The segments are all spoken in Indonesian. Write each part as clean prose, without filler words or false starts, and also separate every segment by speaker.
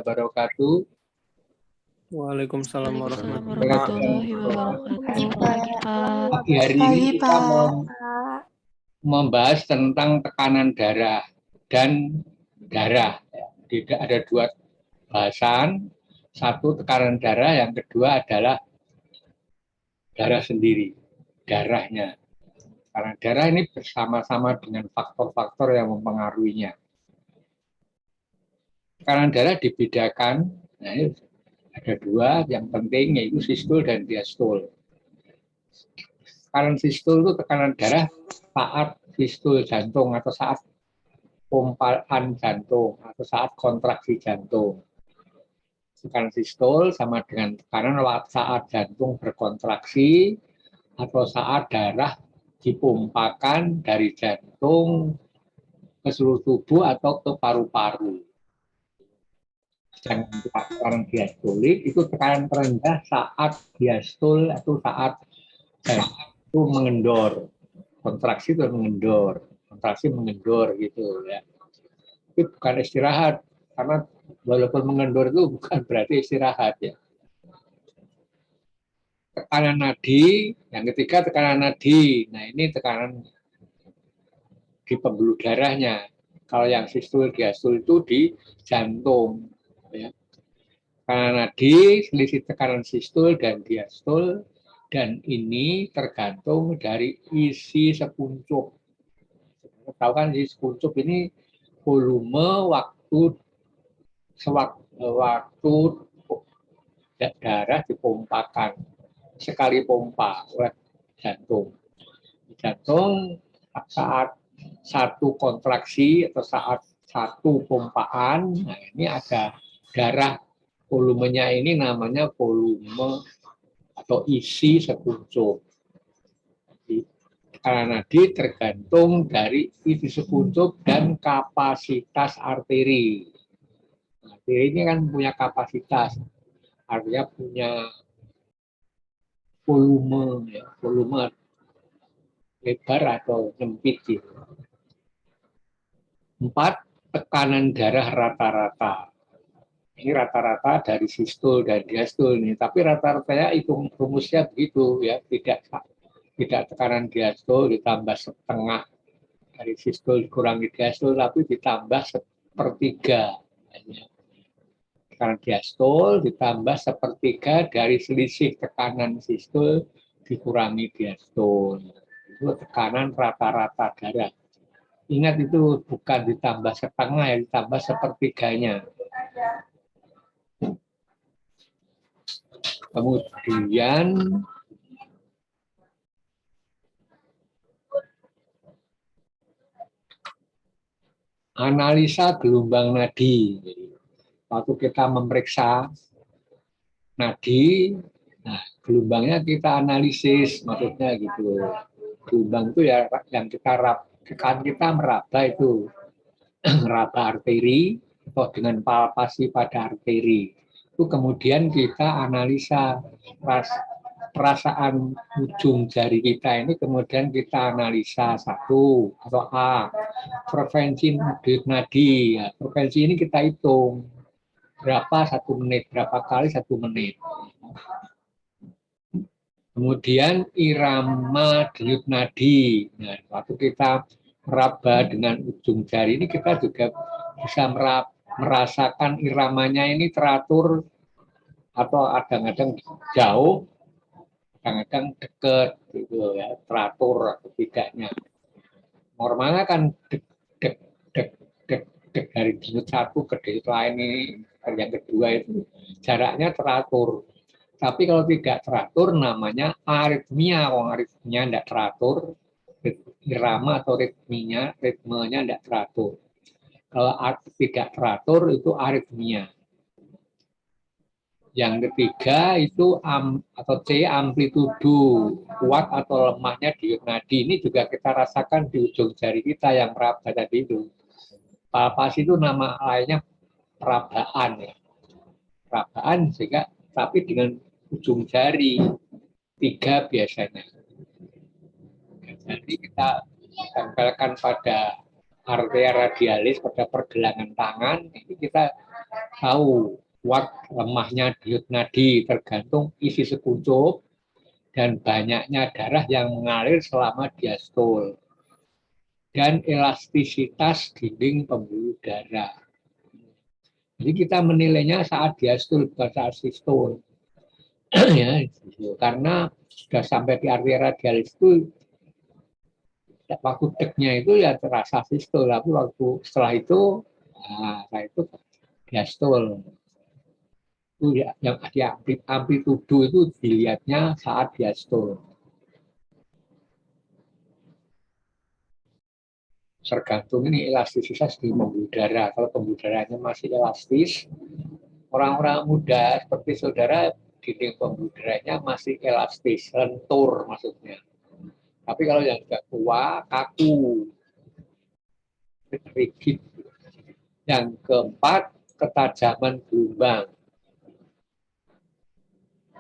Speaker 1: wabarakatuh.
Speaker 2: Waalaikumsalam
Speaker 3: warahmatullahi wabarakatuh.
Speaker 1: Pagi hari ini kita membahas tentang tekanan darah dan darah. Tidak ada dua bahasan, satu tekanan darah, yang kedua adalah darah sendiri, darahnya. Karena darah ini bersama-sama dengan faktor-faktor yang mempengaruhinya. Tekanan darah dibedakan, nah ini ada dua yang penting, yaitu sistol dan diastol. Tekanan sistol itu tekanan darah saat sistol jantung atau saat pompaan jantung atau saat kontraksi jantung. Tekanan sistol sama dengan tekanan saat jantung berkontraksi atau saat darah dipompakan dari jantung ke seluruh tubuh atau ke paru-paru. Sedangkan tekanan diastolik itu tekanan terendah saat diastol atau saat jantung mengendor. Kontraksi itu mengendor, kontraksi mengendor gitu ya. Itu bukan istirahat, karena walaupun mengendor itu bukan berarti istirahat ya. Tekanan nadi, yang ketiga tekanan nadi. Nah ini tekanan di pembuluh darahnya. Kalau yang sistol diastol itu di jantung. Ya. Tekanan nadi, selisih tekanan sistol dan diastol, dan ini tergantung dari isi sekuncup. Tahu kan isi sekuncup ini volume waktu darah dipompakan sekali pompa oleh jantung. Jantung saat satu kontraksi atau saat satu pompaan, nah ini ada darah volumenya ini namanya volume atau isi sekuncup. Tekanan nadi tergantung dari isi sekuncup dan kapasitas arteri. Arteri ini kan punya kapasitas, artinya punya volume, ya, volume lebar atau sempit gitu. 4. Tekanan darah rata-rata. Ini rata-rata dari sistol dan diastol nih, tapi rata-ratanya hitung rumusnya begitu ya, tidak tekanan diastol ditambah setengah dari sistol dikurangi diastol, tapi ditambah sepertiga. Tekanan diastol ditambah sepertiga dari selisih tekanan sistol dikurangi diastol. Itu tekanan rata-rata darah. Ingat itu bukan ditambah setengah, ya, ditambah sepertiganya. Kemudian analisa gelombang nadi. Waktu kita memeriksa nadi, nah gelombangnya kita analisis, maksudnya gitu. Gelombang itu ya yang kita meraba itu, meraba arteri atau dengan palpasi pada arteri. Itu kemudian kita analisa perasaan ujung jari kita ini, kemudian kita analisa satu atau A, frekuensi nadi. Ya, frekuensi ini kita hitung berapa 1 menit, berapa kali 1 menit. Kemudian irama denyut nadi. Nah, waktu kita meraba dengan ujung jari ini, kita juga bisa merasakan iramanya ini teratur atau kadang-kadang jauh, kadang-kadang dekat, gitu ya, teratur atau tidaknya. Normalnya kan dek dari denyut satu ke denyut lain ini, yang kedua itu jaraknya teratur. Tapi kalau tidak teratur namanya aritmia. Kalau aritmia tidak teratur, irama atau ritmenya tidak teratur. Kalau tidak teratur itu aritmia. Yang ketiga itu atau C, amplitudo, kuat atau lemahnya denyut nadi. Ini juga kita rasakan di ujung jari kita yang meraba tadi itu. Palpasi itu nama lainnya perabaan ya. Perabaan sehingga tapi dengan ujung jari 3 biasanya. Jadi kita tempelkan pada area radialis, pada pergelangan tangan, ini kita tahu kuat lemahnya diut nadi tergantung isi sekucup dan banyaknya darah yang mengalir selama diastol dan elastisitas dinding pembuluh darah. Jadi kita menilainya saat diastol bukan saat sistol. Ya, karena sudah sampai di arteria radialis itu waktu deknya itu ya terasa sistol, tapi waktu setelah itu diastol. Itu ya, yang amplitudo itu dilihatnya saat diastol. Tergantung ini elastisitas di pembuluh darah. Kalau pembuluh darahnya masih elastis, orang-orang muda seperti saudara, dinding pembuluh darahnya masih elastis, lentur maksudnya. Tapi kalau yang sudah tua, kaku, rigid. Yang keempat, ketajaman gelombang.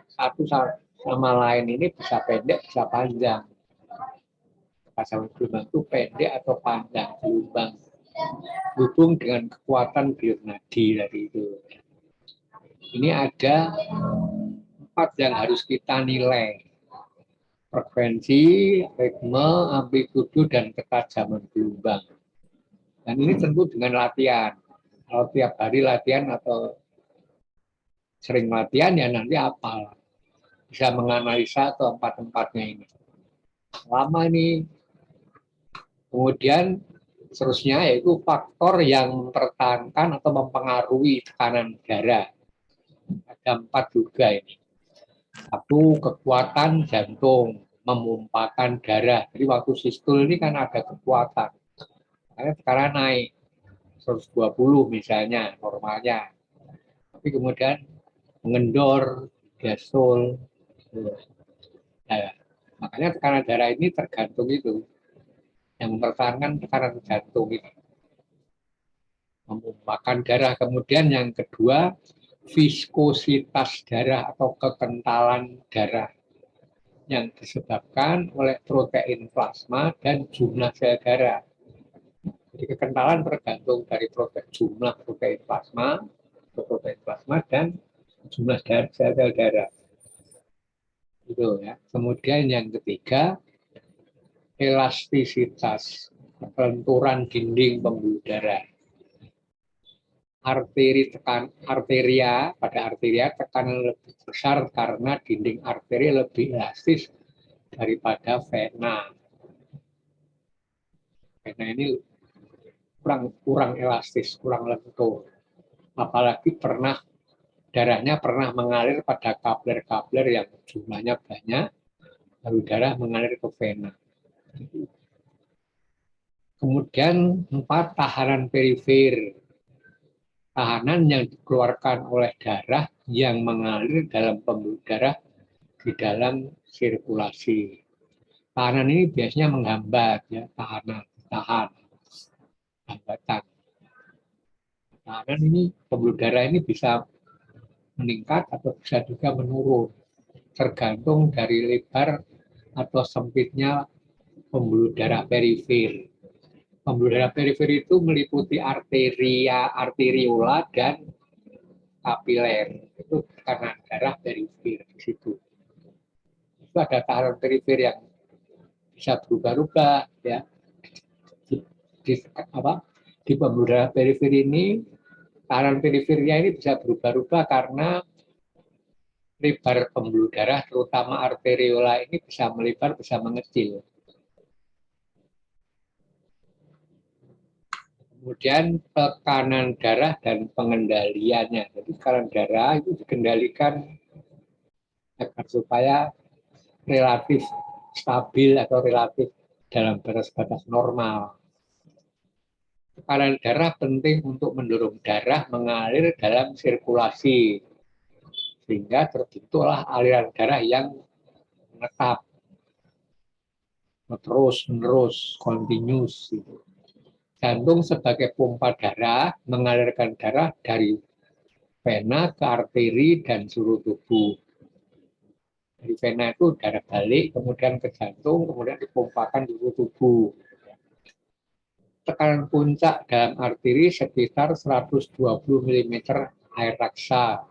Speaker 1: Satu sama lain ini bisa pendek, bisa panjang. Ketajaman gelombang itu pendek atau panjang gelombang. Hubung dengan kekuatan biut nadi dari itu. Ini ada 4 yang harus kita nilai. Frekuensi, ritme, amplitudo, dan ketajaman gelombang. Dan ini tentu dengan latihan. Kalau tiap hari latihan atau sering latihan ya nanti hafal. Bisa menganalisa keempat-empatnya ini. Lama ini. Kemudian seterusnya yaitu faktor yang mempertahankan atau mempengaruhi tekanan darah. Ada 4 juga ini. Satu, kekuatan jantung memumpakan darah. Jadi waktu sistol ini kan ada kekuatan. Karena sekarang naik 120 misalnya normalnya. Tapi kemudian mengendor, diastol. Nah, makanya tekanan darah ini tergantung itu. Yang mempertahankan tekanan jantung ini. Memumpakan darah. Kemudian yang kedua, viskositas darah atau kekentalan darah yang disebabkan oleh protein plasma dan jumlah sel darah. Jadi kekentalan tergantung dari jumlah protein plasma dan jumlah sel darah. Itu ya. Kemudian yang ketiga, elastisitas, kelenturan dinding pembuluh darah. Pada arteria tekanan lebih besar karena dinding arteri lebih elastis daripada vena. Vena ini kurang elastis, kurang lentur. Apalagi darahnya pernah mengalir pada kapler-kapler yang jumlahnya banyak, lalu darah mengalir ke vena. Kemudian 4, tahanan perifer. Tahanan yang dikeluarkan oleh darah yang mengalir dalam pembuluh darah di dalam sirkulasi. Tahanan ini biasanya menghambat, ya, tahan, hambatan. Tahanan ini, pembuluh darah ini bisa meningkat atau bisa juga menurun, tergantung dari lebar atau sempitnya pembuluh darah perifer. Pembuluh darah perifer itu meliputi arteriola dan kapiler. Itu tekanan darah perifer di situ. Itu ada tahanan perifer yang bisa berubah-ubah, ya. Di pembuluh darah perifer ini, tahanan perifernya ini bisa berubah-ubah karena lebar pembuluh darah, terutama arteriola ini bisa melebar, bisa mengecil. Kemudian tekanan darah dan pengendaliannya. Jadi tekanan darah itu dikendalikan agar supaya relatif stabil atau relatif dalam batas-batas normal. Tekanan darah penting untuk mendorong darah mengalir dalam sirkulasi, sehingga terbentuklah aliran darah yang menetap, terus-menerus, continuous. Gitu. Jantung sebagai pompa darah mengalirkan darah dari vena ke arteri dan seluruh tubuh. Dari vena itu darah balik, kemudian ke jantung, kemudian dipompakan di seluruh tubuh. tekanan puncak dalam arteri sekitar 120 mm air raksa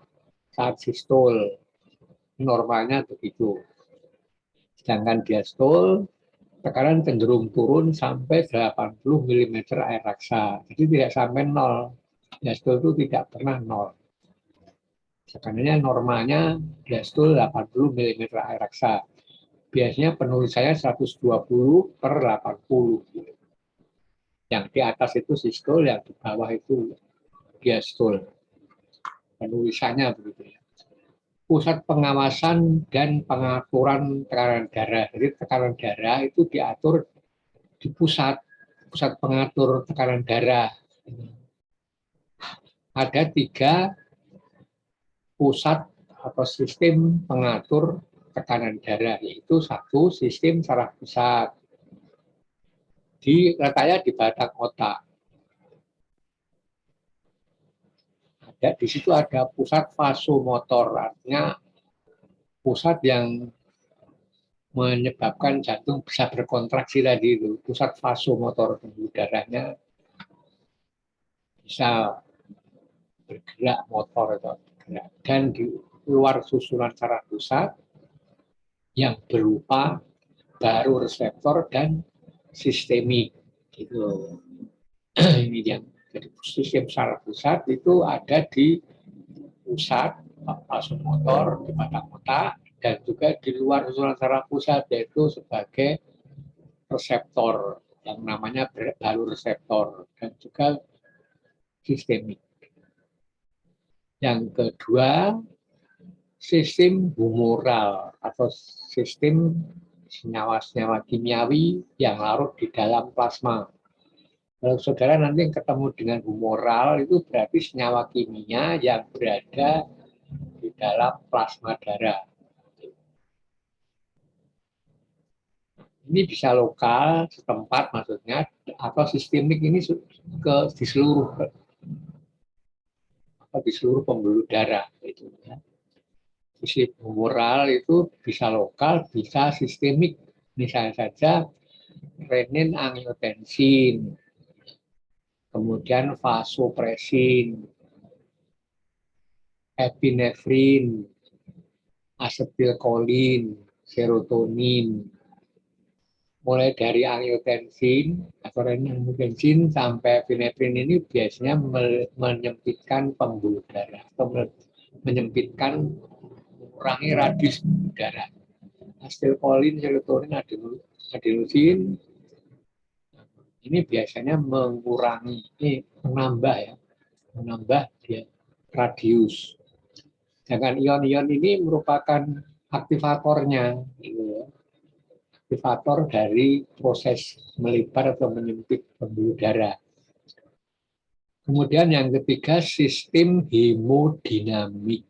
Speaker 1: saat sistol. Normalnya begitu. Sedangkan diastol, tekanan cenderung turun sampai 80 mm air raksa. Jadi tidak sampai 0. Diastol itu tidak pernah 0. Sebenarnya normalnya diastol 80 mm air raksa. Biasanya penulisannya 120 per 80. Yang di atas itu sistol, yang di bawah itu diastol. Penulisannya begitu ya. Pusat pengawasan dan pengaturan tekanan darah. Jadi tekanan darah itu diatur di pusat pengatur tekanan darah. Ada 3 pusat atau sistem pengatur tekanan darah, yaitu 1 sistem saraf pusat, letaknya di batang otak. Di situ ada pusat vasomotor, artinya pusat yang menyebabkan jantung bisa berkontraksi tadi itu, pusat vasomotor, pembuluh darahnya bisa bergerak motor atau bergerak. Dan di luar susunan saraf pusat yang berupa baru reseptor dan sistemik gitu. Ini yang jadi sistem saraf pusat itu ada di pusat vasomotor di batang otak dan juga di luar susunan saraf pusat, yaitu sebagai reseptor yang namanya baru reseptor dan juga sistemik. Yang kedua, sistem humoral atau sistem senyawa-senyawa kimiawi yang larut di dalam plasma. Kalau saudara nanti ketemu dengan humoral, itu berarti senyawa kimia yang berada di dalam plasma darah. Ini bisa lokal, setempat maksudnya, atau sistemik ini di seluruh pembuluh darah. Itu, ya. Sistem humoral itu bisa lokal, bisa sistemik. Misalnya saja renin angiotensin, kemudian vasopresin, epinefrin, asetilkolin, serotonin. Mulai dari angiotensin atau renin angiotensin sampai epinefrin ini biasanya menyempitkan pembuluh darah atau menyempitkan, mengurangi radius pembuluh darah. Asetilkolin, serotonin, adenosin ini biasanya mengurangi, menambah dia radius. Sedangkan ion-ion ini merupakan aktivatornya, gitu ya. Aktivator dari proses melebar atau menyempit pembuluh darah. Kemudian yang ketiga, sistem hemodinamik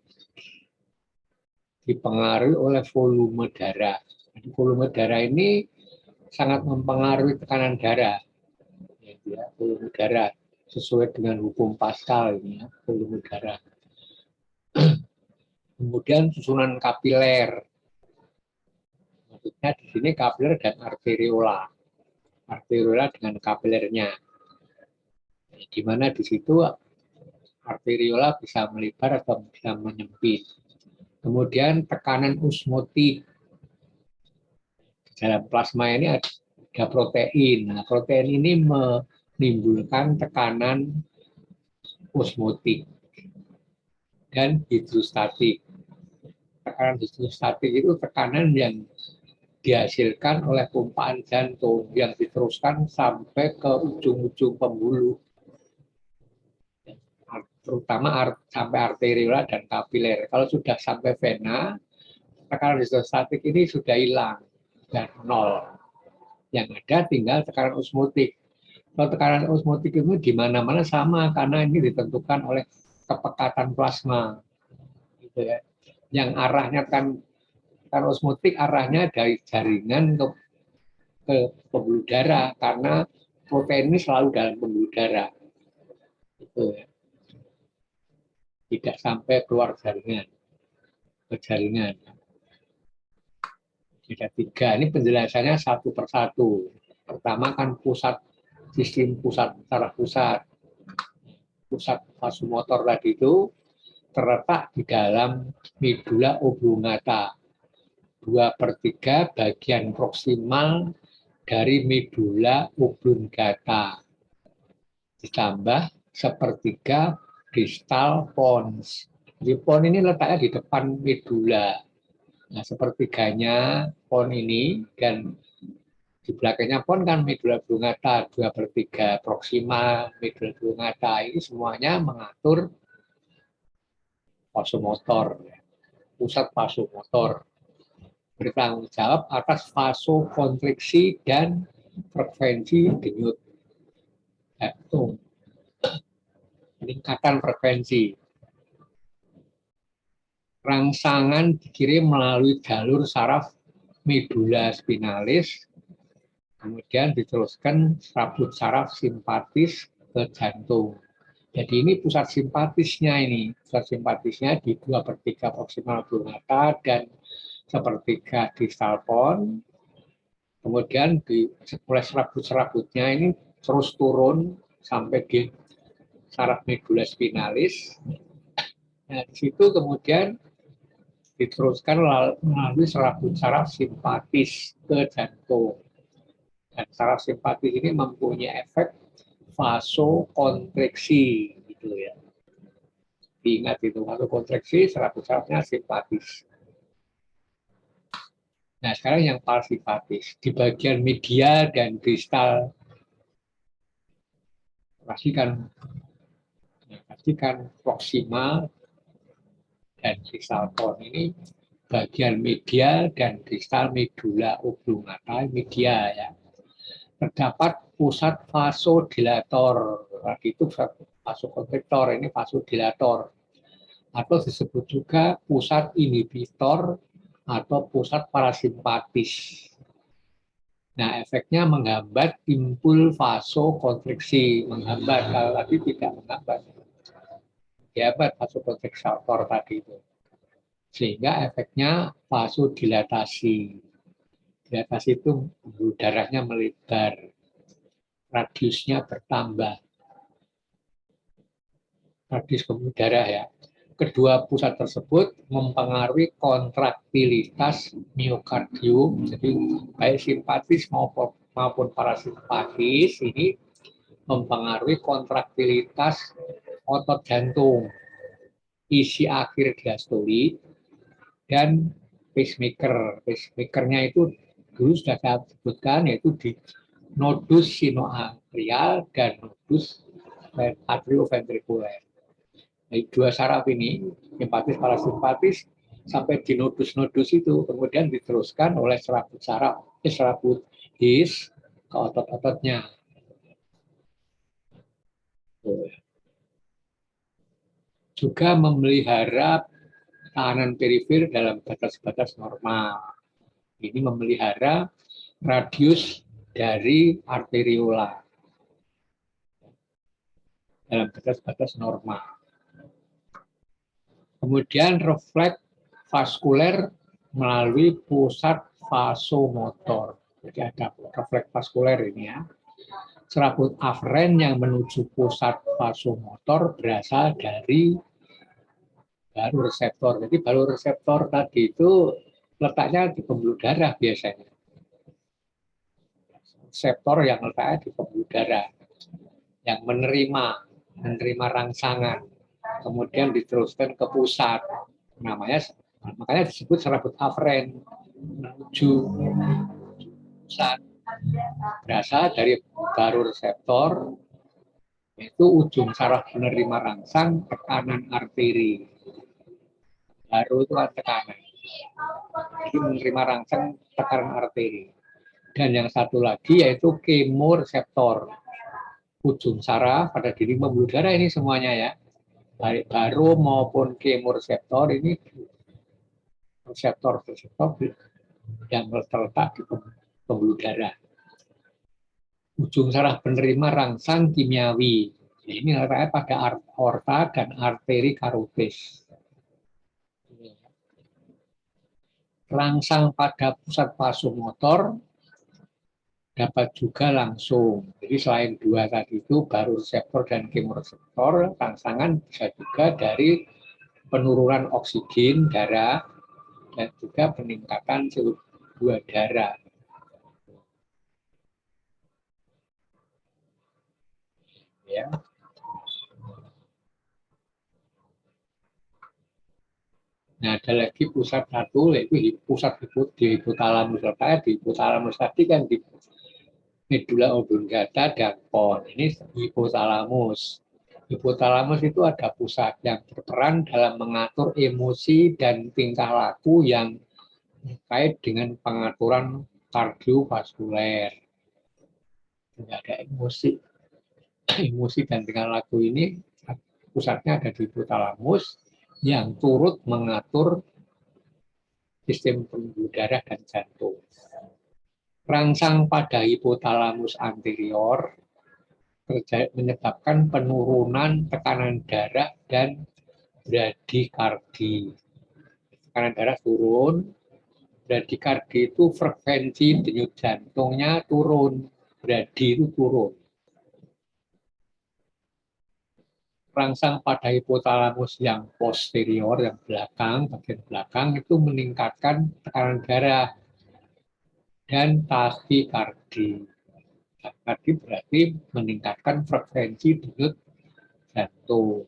Speaker 1: dipengaruhi oleh volume darah. Jadi, volume darah ini sangat mempengaruhi tekanan darah. Ya, volume darah sesuai dengan hukum Pascal ini ya, volume darah. Kemudian susunan kapiler. Maksudnya di sini kapiler dan arteriola. Arteriola dengan kapilernya. Di mana di situ arteriola bisa melebar atau bisa menyempit. Kemudian tekanan osmotik. Dalam plasma ini ada protein. Nah, protein ini menimbulkan tekanan osmotik dan hidrostatik. Tekanan hidrostatik itu tekanan yang dihasilkan oleh pompaan jantung yang diteruskan sampai ke ujung-ujung pembuluh, terutama sampai arteriola dan kapiler. Kalau sudah sampai vena, tekanan hidrostatik ini sudah hilang dan 0. Yang ada tinggal tekanan osmotik. Kalau tekanan osmotik itu di mana-mana sama karena ini ditentukan oleh kepekatan plasma. Gitu ya. Yang arahnya kan osmotik arahnya dari jaringan ke pembuluh darah karena protein ini selalu dalam pembuluh darah. Gitu ya. Tidak sampai keluar jaringan. Ke jaringan. Ada 3. Ini penjelasannya satu persatu. Pertama kan pusat sistem pusat saraf pusat vasomotor tadi itu terletak di dalam medula oblongata, 2/3 bagian proksimal dari medula oblongata, ditambah 1/3 distal pons. Jadi pon ini letaknya di depan medula. Nah, 1/3-nya pon ini dan di belakangnya pon kan medula oblongata, 2/3 proksimal medula oblongata, ini semuanya mengatur vasomotor, pusat vasomotor, bertanggung jawab atas vasokonstriksi dan frekuensi denyut jantung, peningkatan frekuensi. Rangsangan dikirim melalui jalur saraf medula spinalis, kemudian diteruskan serabut saraf simpatis ke jantung. Jadi ini pusat simpatisnya ini. Pusat simpatisnya di 2/3 proksimal oblongata dan 1/3 distal pon. Kemudian oleh serabut-serabutnya ini terus turun sampai di saraf medula spinalis. Nah, di situ kemudian diteruskan melalui serabut saraf simpatis ke jantung. Dan saraf simpatis ini mempunyai efek vasokonstriksi, gitu ya. Diingat itu, vasokonstriksi serabut sarafnya simpatis. Nah, sekarang yang parasimpatis di bagian media dan distal, pastikan proksimal dan distal pon ini bagian media dan distal medula oblongata, media ya. Terdapat pusat vasodilator, tadi itu vasokonstriktor, ini vasodilator, atau disebut juga pusat inhibitor atau pusat parasimpatis. Nah, efeknya menghambat timbul vasokonstriksi, menghambat, kalau tadi tidak menghambat. Dihambat vasokonstriktor tadi itu. Sehingga efeknya vasodilatasi. Dilatasi itu pembuluh darahnya melebar, radiusnya bertambah. Radius pembuluh darah ya. Kedua pusat tersebut mempengaruhi kontraktilitas miokardium, jadi baik simpatis maupun parasimpatis ini mempengaruhi kontraktilitas otot jantung, isi akhir diastolik, dan pacemaker. Pacemakernya itu dulu sudah saya sebutkan, yaitu di nodus sinoatrial dan nodus atrioventrikuler. Jadi dua saraf ini, simpatis parasimpatis, sampai di nodus-nodus itu kemudian diteruskan oleh serabut saraf, serabut his ke otot-ototnya. Juga memelihara tekanan perifer dalam batas-batas normal. Ini memelihara radius dari arteriola dalam batas-batas normal. Kemudian refleks vaskuler melalui pusat vasomotor. Jadi ada refleks vaskuler ini ya. Serabut aferen yang menuju pusat vasomotor berasal dari baroreseptor. Jadi baroreseptor tadi itu letaknya di pembuluh darah biasanya. Reseptor yang letaknya di pembuluh darah, yang menerima rangsangan, kemudian diteruskan ke pusat. Makanya disebut serabut aferen menuju pusat, berasal dari baroreseptor, yaitu ujung saraf penerima rangsang tekanan arteri. Baro itu kan tekanan, jadi menerima rangsang tekanan arteri. Dan yang satu lagi yaitu kemoreseptor, ujung saraf pada dinding pembuluh darah ini semuanya ya, baik baro maupun kemoreseptor ini reseptor yang terletak di pembuluh darah. Ujung saraf penerima rangsang kimiawi. Ini letaknya pada aorta dan arteri karotis. Rangsang pada pusat vasomotor dapat juga langsung. Jadi selain dua tadi itu, baru reseptor dan kemoreseptor, rangsangan bisa juga dari penurunan oksigen darah dan juga peningkatan CO2 darah. Ya. Nah, ada lagi pusat satu, yaitu pusat di hipotalamus. Di hipotalamus tadi kan di medula oblongata dan pons. Ini hipotalamus. Hipotalamus itu ada pusat yang berperan dalam mengatur emosi dan tingkah laku yang terkait dengan pengaturan kardiovaskuler. Tidak ada emosi, emosi dan tingkah laku ini pusatnya ada di hipotalamus yang turut mengatur sistem pembuluh darah dan jantung. Rangsang pada hipotalamus anterior menyebabkan penurunan tekanan darah dan bradikardi. Tekanan darah turun, bradikardi itu frekuensi denyut jantungnya turun, bradi itu turun. Rangsang pada hipotalamus yang posterior, yang belakang, bagian belakang itu meningkatkan tekanan darah dan takikardi. Takikardi berarti meningkatkan frekuensi denyut jantung.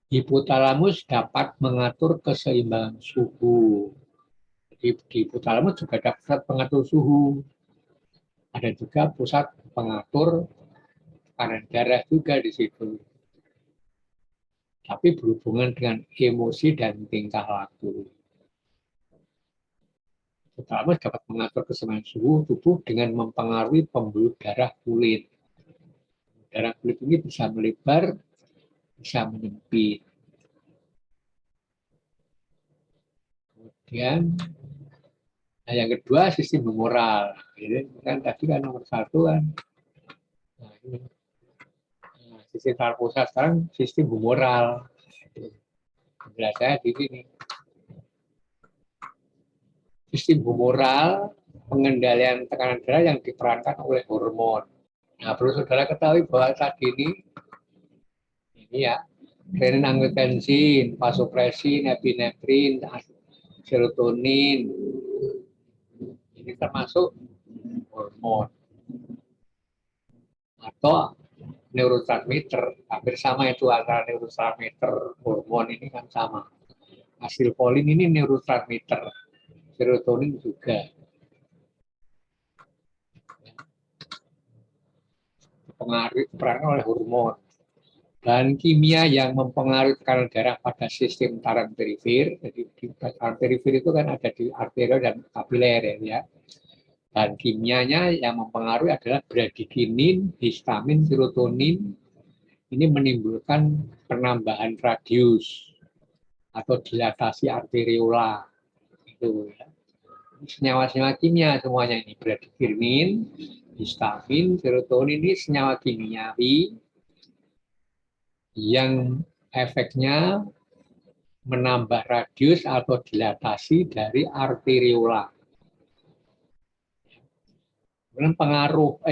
Speaker 1: Hipotalamus dapat mengatur keseimbangan suhu. Di hipotalamus juga ada pusat pengatur suhu. Ada juga pusat pengatur tekanan darah juga di situ. Tapi berhubungan dengan emosi dan tingkah laku. Hipotalamus dapat mengatur keseimbangan suhu tubuh dengan mempengaruhi pembuluh darah kulit. Darah kulit ini bisa melebar, bisa menyempit. Kemudian yang kedua sistem humoral. Jadi kan tadi kan nomor satu kan. Nah, ini. Nah, sistem sarkosa sekarang sistem humoral. Penjelasannya di sini. Sistem humoral pengendalian tekanan darah yang diperankan oleh hormon. Nah, perlu saudara ketahui bahwa saat ini ya, renin angiotensin, vasopressin, epinefrin, serotonin, ini termasuk hormon atau neurotransmitter. Hampir sama itu antara neurotransmitter, hormon ini kan sama. Asilkolin ini neurotransmitter, serotonin juga. Dipengaruhi oleh hormon. Bahan kimia yang mempengaruhi tekanan darah pada sistem taran perifer. Jadi di taran perifer itu kan ada di arteriol dan kapiler ya. Bahan kimianya yang mempengaruhi adalah bradikinin, histamin, serotonin. Ini menimbulkan penambahan radius atau dilatasi arteriola. Itu ya. Senyawa-senyawa kimia semuanya ini, bradikinin, histamin, serotonin ini senyawa kimiawi yang efeknya menambah radius atau dilatasi dari arteriola. Kemudian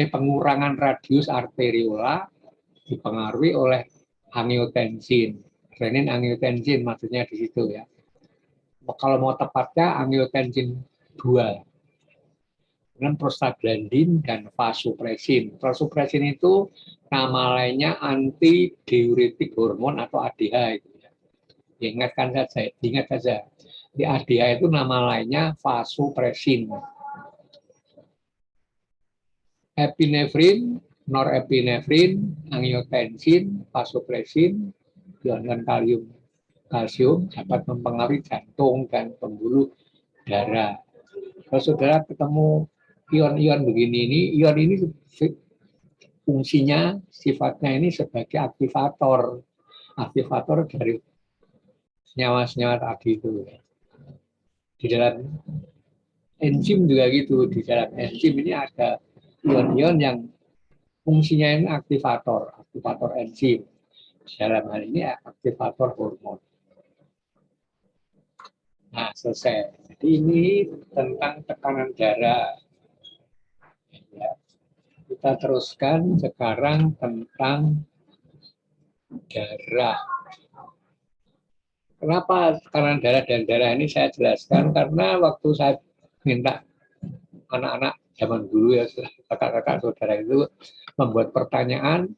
Speaker 1: pengurangan radius arteriola dipengaruhi oleh angiotensin, renin angiotensin maksudnya di situ ya. Kalau mau tepatnya angiotensin 2. Kemudian prostaglandin dan vasopressin. Vasopressin itu nama lainnya anti diuretik hormon atau ADH itu. Diingat saja. Di ADH itu nama lainnya vasopressin. Epinefrin, norepinefrin, angiotensin, vasopressin, dan kalsium dapat mempengaruhi jantung dan pembuluh darah. Kalau saudara ketemu ion-ion begini ion ini fungsinya, sifatnya ini sebagai aktivator dari senyawa-senyawa tadi itu. Di dalam enzim juga gitu, di dalam enzim ini ada ion-ion yang fungsinya ini aktivator enzim. Dalam hal ini aktivator hormon. Nah, selesai. Jadi ini tentang tekanan darah. Kita teruskan sekarang tentang darah. Kenapa tekanan darah dan darah ini saya jelaskan? Karena waktu saya minta anak-anak zaman dulu ya, kakak-kakak saudara itu membuat pertanyaan,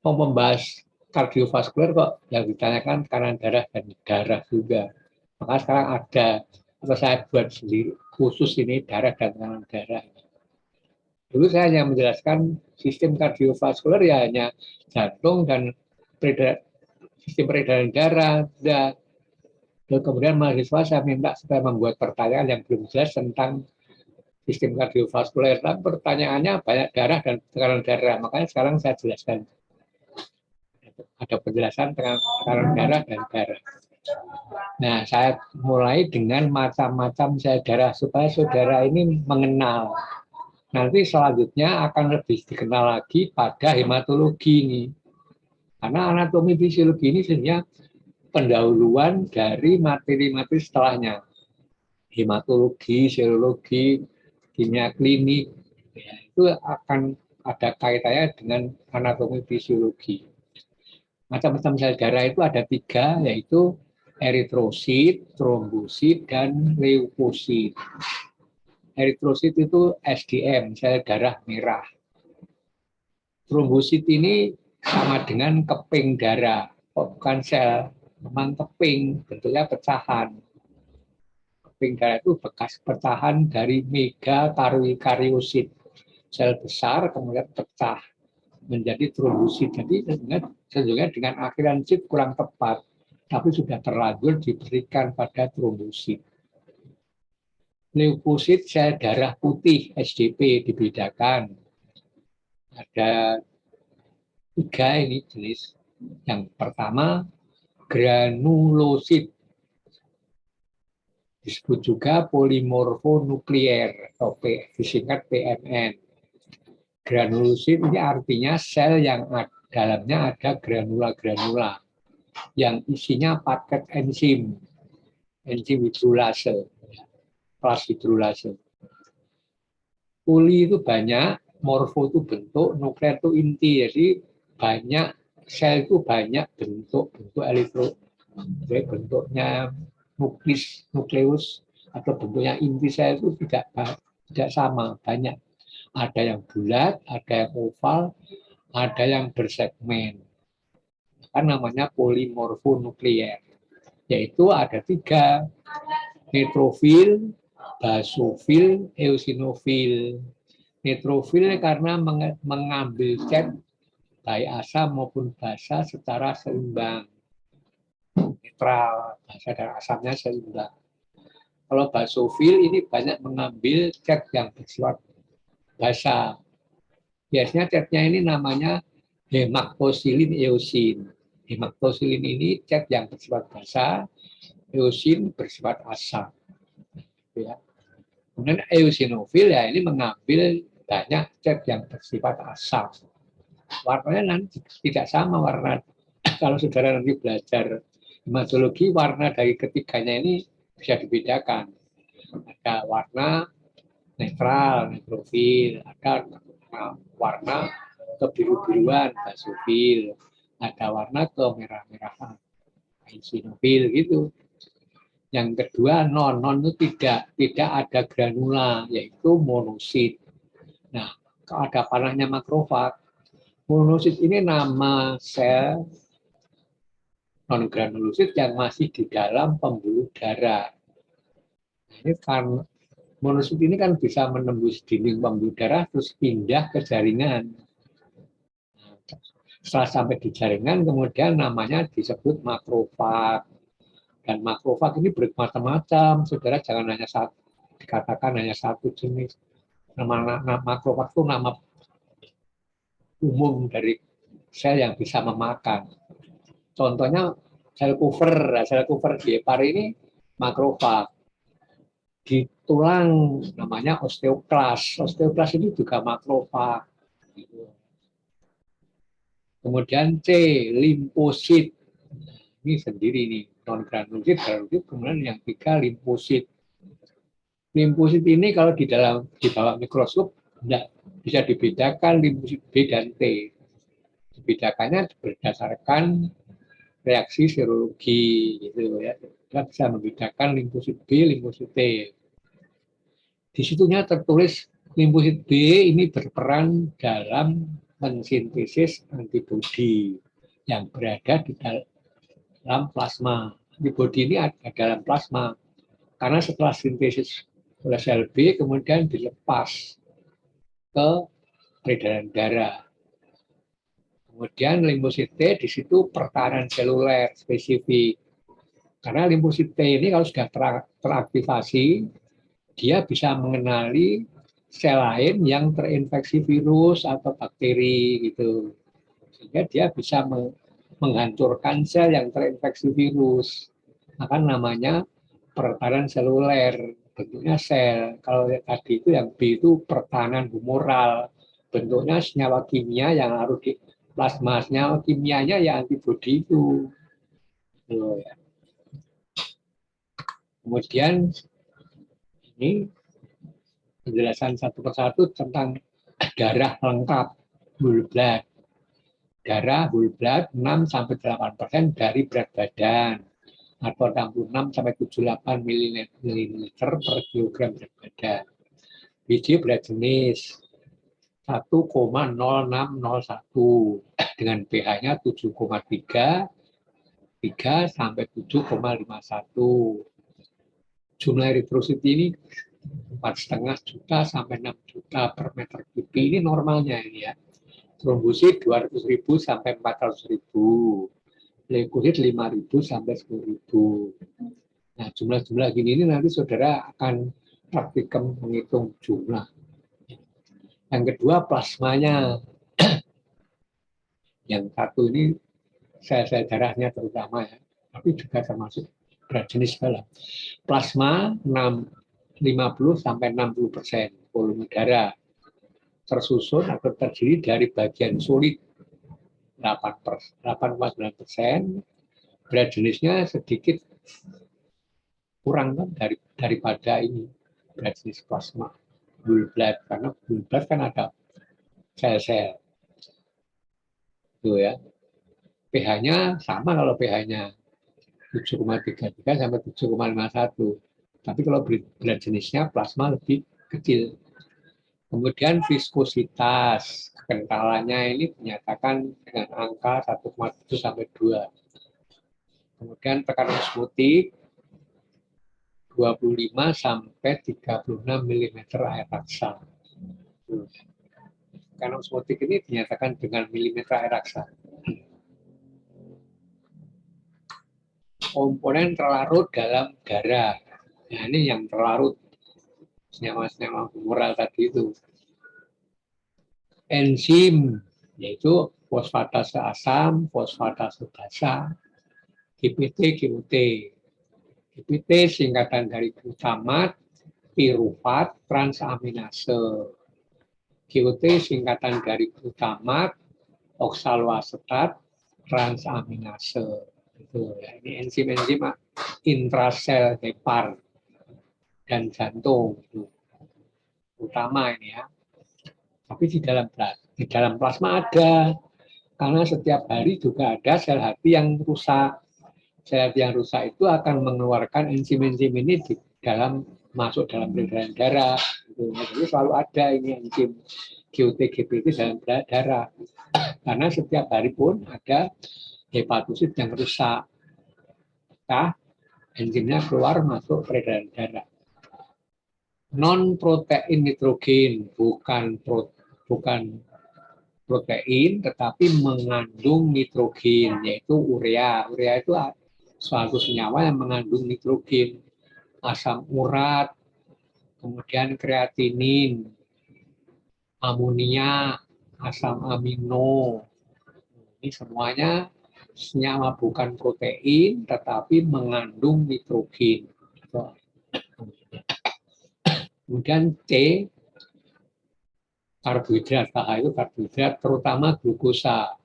Speaker 1: membahas kardiovaskuler kok yang ditanyakan tekanan darah dan darah juga. Maka sekarang ada, atau saya buat sendiri khusus ini darah dan tekanan darah. Dulu saya hanya menjelaskan sistem kardiovaskuler ya hanya jantung dan sistem peredaran darah. Dan kemudian mahasiswa saya minta supaya membuat pertanyaan yang belum jelas tentang sistem kardiovaskuler. Dan pertanyaannya banyak darah dan tekanan darah. Makanya sekarang saya jelaskan. Ada penjelasan tekanan darah dan darah. Nah, saya mulai dengan macam-macam sel darah supaya saudara ini mengenal. Nanti selanjutnya akan lebih dikenal lagi pada hematologi ini. Karena anatomi fisiologi ini sebenarnya pendahuluan dari materi-materi setelahnya. Hematologi, serologi, kimia klinik, ya, itu akan ada kaitannya dengan anatomi fisiologi. Macam-macam sel darah itu ada 3, yaitu eritrosit, trombosit, dan leukosit. Eritrosit itu SDM, sel darah merah. Trombosit ini sama dengan keping darah, bukan sel, memang keping, bentuknya pecahan. Keping darah itu bekas pecahan dari megakaryosit, sel besar kemudian pecah menjadi trombosit. Jadi sejujurnya dengan akhiran sit kurang tepat, tapi sudah terlanjur diberikan pada trombosit. Leukosit sel darah putih SDP dibedakan. Ada 3 ini jenis. Yang pertama granulosit, disebut juga polimorfonukleer atau disingkat PMN. Granulosit ini artinya sel yang dalamnya ada granula-granula yang isinya paket enzim hidrolase, kelas hidrolase. Poli itu banyak, morfo itu bentuk, nukleer itu inti. Jadi banyak sel itu banyak bentuk elektro, bentuknya nukleus atau bentuknya inti sel itu tidak sama, banyak. Ada yang bulat, ada yang oval, ada yang bersegmen. Kan namanya polimorfonukleer. Yaitu ada 3, neutrofil, basofil, eosinofil. Neutrofil karena mengambil cat baik asam maupun basa secara seimbang. Netral, basa dan asamnya seimbang. Kalau basofil ini banyak mengambil cat yang bersifat basa. Biasanya catnya ini namanya hemaktosilin eosin. Hemaktosilin ini cat yang bersifat basa, eosin bersifat asam. Ya. Kemudian eosinofil ya ini mengambil banyak cat yang bersifat asam. Warnanya nanti tidak sama warna. Kalau saudara nanti belajar hematologi, warna dari ketiganya ini bisa dibedakan. Ada warna netral, neutrofil, ada warna kebiru-biruan, basofil, ada warna kemerah-merahan, eosinofil gitu. Yang kedua non itu tidak ada granula, yaitu monosit. Nah, ada panahnya makrofag. Monosit ini nama sel non granulosit yang masih di dalam pembuluh darah. Ini kan monosit ini kan bisa menembus dinding pembuluh darah terus pindah ke jaringan. Setelah sampai di jaringan kemudian namanya disebut makrofag. Dan makrofag ini bermacam-macam. Saudara jangan hanya dikatakan hanya satu jenis. Nama makrofag itu nama umum dari sel yang bisa memakan. Contohnya sel cover di hepar ini makrofag. Di tulang namanya osteoklas. Osteoklas ini juga makrofag. Kemudian C, limfosit. Ini sendiri nih, non granulosit, kemudian yang 3 limfosit. Limfosit ini kalau di bawah mikroskop bisa dibedakan limfosit B dan T. Dibedakannya berdasarkan reaksi serologi gitu ya. Kita bisa membedakan limfosit B, limfosit T. Di situnya tertulis limfosit B ini berperan dalam mensintesis antibodi yang berada di dalam plasma. Antibodi ini ada dalam plasma karena setelah sintesis oleh sel B kemudian dilepas ke peredaran darah. Kemudian limfosit T di situ pertahanan seluler spesifik. Karena limfosit T ini kalau sudah teraktivasi, dia bisa mengenali sel lain yang terinfeksi virus atau bakteri gitu. Sehingga dia bisa menghancurkan sel yang terinfeksi virus. Maka namanya pertahanan seluler, bentuknya sel. Kalau tadi itu yang B itu pertahanan humoral, bentuknya senyawa kimia yang harus di plasma. Senyawa kimianya ya antibodi itu. Kemudian ini penjelasan satu persatu tentang darah lengkap, whole blood. Darah whole blood 6-8% dari berat badan atau 66-78 ml per kilogram berat badan. Biji berat jenis 1,0601 dengan pH-nya 7,3 sampai 7,51. Jumlah eritrosit ini 4,5 juta sampai 6 juta per meter kubik, ini normalnya ini ya. Trombosit 200.000 sampai 400.000, leukosit 5.000 sampai 10.000. Nah, jumlah-jumlah gini ini nanti saudara akan praktikum menghitung jumlah. Yang kedua plasmanya. Yang satu ini sel-sel darahnya terutama ya, tapi juga termasuk berat jenis dalam. Plasma 50-60% volume darah, tersusun atau terdiri dari bagian solid 8,9%, berat jenisnya sedikit kurang kan daripada ini berat jenis plasma whole blood, karena whole blood kan ada sel-sel itu ya. pH-nya sama, kalau pH-nya 7,33 sampai 7,51. Tapi kalau berat jenisnya plasma lebih kecil. Kemudian viskositas, kekentalannya ini dinyatakan dengan angka 1,7 sampai 2. Kemudian tekanan osmotik 25 sampai 36 mm air raksa. Tekanan osmotik ini dinyatakan dengan milimeter air raksa. Komponen terlarut dalam darah. Nah, ini yang terlarut senyawa-senyawa humoral tadi itu. Enzim, yaitu fosfatase asam, fosfatase basa, GPT, GUT. GPT singkatan dari glutamat, pirufat, transaminase. GUT singkatan dari glutamat, oksaloasetat, transaminase. Itu ya. Ini enzim-enzim intrasel hepar dan jantung itu utama ini ya. Tapi di dalam plasma ada, karena setiap hari juga ada sel hati yang rusak. Sel hati yang rusak itu akan mengeluarkan enzim-enzim ini di dalam, masuk dalam peredaran darah. Jadi selalu ada ini enzim GUT, GPT dalam darah. Karena setiap hari pun ada hepatosit yang rusak. Nah, enzimnya keluar masuk peredaran darah. Non protein nitrogen, bukan protein tetapi mengandung nitrogen, yaitu urea. Urea itu suatu senyawa yang mengandung nitrogen. Asam urat, kemudian kreatinin, amonia, asam amino. Ini semuanya senyawa bukan protein tetapi mengandung nitrogen. Kemudian C, karbohidrat. K itu karbohidrat, terutama glukosa.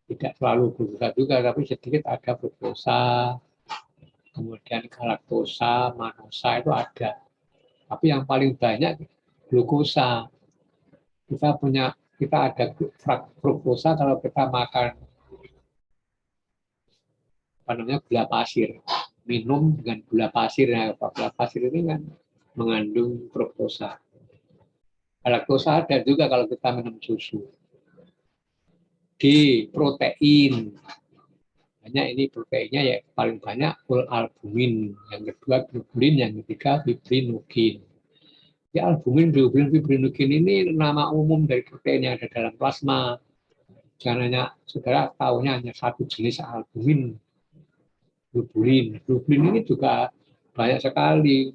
Speaker 1: Tidak selalu glukosa juga, tapi sedikit ada glukosa. Kemudian galaktosa, manosa itu ada. Tapi yang paling banyak glukosa. kita ada fruktosa kalau kita makan apa namanya gula pasir, minum dengan gula pasir. Nah, gula pasir ini kan mengandung fruktosa. Laktosa ada juga kalau kita minum susu. D, protein. Banyak ini proteinnya ya paling banyak albumin, yang kedua globulin, yang ketiga fibrinogen. Ya, albumin, globulin, fibrinogen ini nama umum dari protein yang ada dalam plasma. Jangan hanya saudara tahunya hanya satu jenis albumin, globulin. Globulin ini juga banyak sekali.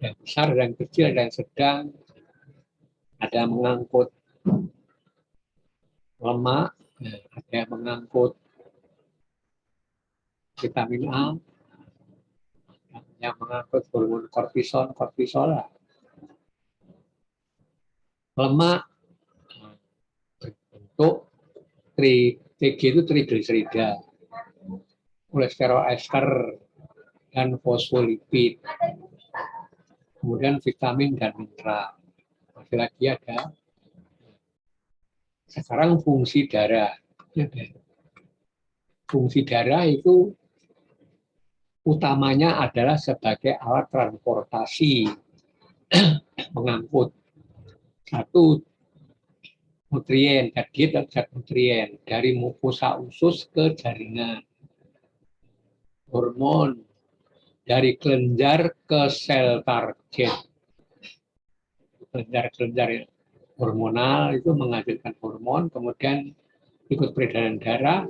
Speaker 1: Yang besar dan kecil dan sedang. Ada yang mengangkut lemak, ada yang mengangkut vitamin A, yang mengangkut hormon kortisol, lemak bentuk TG itu trigliserida, kolesterol ester, dan fosfolipid, kemudian vitamin dan mineral. Masih lagi ada sekarang fungsi darah. Fungsi darah itu utamanya adalah sebagai alat transportasi, mengangkut satu nutrien, zat nutrien dari mukosa usus ke jaringan, hormon dari kelenjar ke sel target. Kelenjar hormonal itu menghasilkan hormon, kemudian ikut peredaran darah.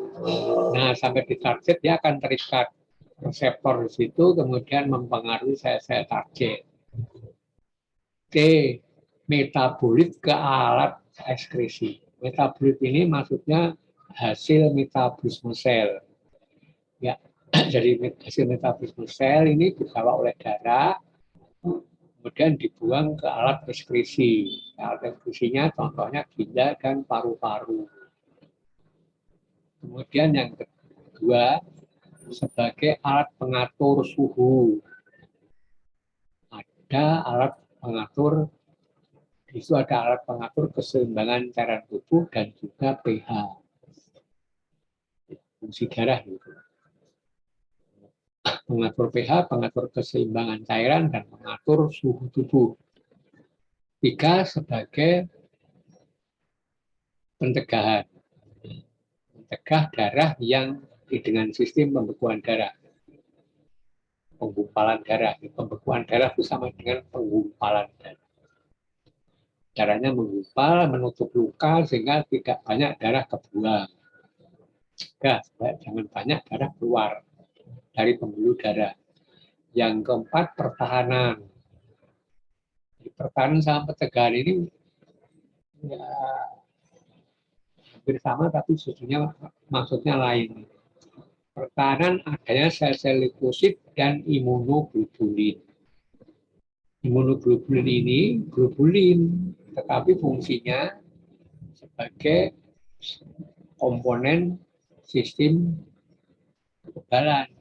Speaker 1: Nah, sampai di target dia akan terikat reseptor di situ, kemudian mempengaruhi sel-sel target. C, metabolit ke alat ekskresi. Metabolit ini maksudnya hasil metabolisme sel. Ya, jadi hasil metabolisme sel ini dibawa oleh darah, kemudian dibuang ke alat ekskresi. Alat ekskresinya contohnya ginjal dan paru-paru. Kemudian yang kedua, sebagai alat pengatur suhu. Ada alat pengatur, itu ada alat pengatur keseimbangan cairan tubuh dan juga pH. Fungsi darah itu. Mengatur pH, pengatur keseimbangan cairan, dan mengatur suhu tubuh. 3, sebagai pencegahan. Mencegah darah yang dengan sistem pembekuan darah. Penggumpalan darah. Pembekuan darah itu sama dengan penggumpalan darah. Darahnya menggumpal, menutup luka sehingga tidak banyak darah kebuang. Jangan banyak darah keluar dari pembuluh darah. Yang keempat, pertahanan. Pertahanan sama pencegahan ini ya, hampir sama, tapi sebetulnya maksudnya lain. Pertahanan adanya sel-sel leukosit dan imunoglobulin. Imunoglobulin ini globulin, tetapi fungsinya sebagai komponen sistem kekebalan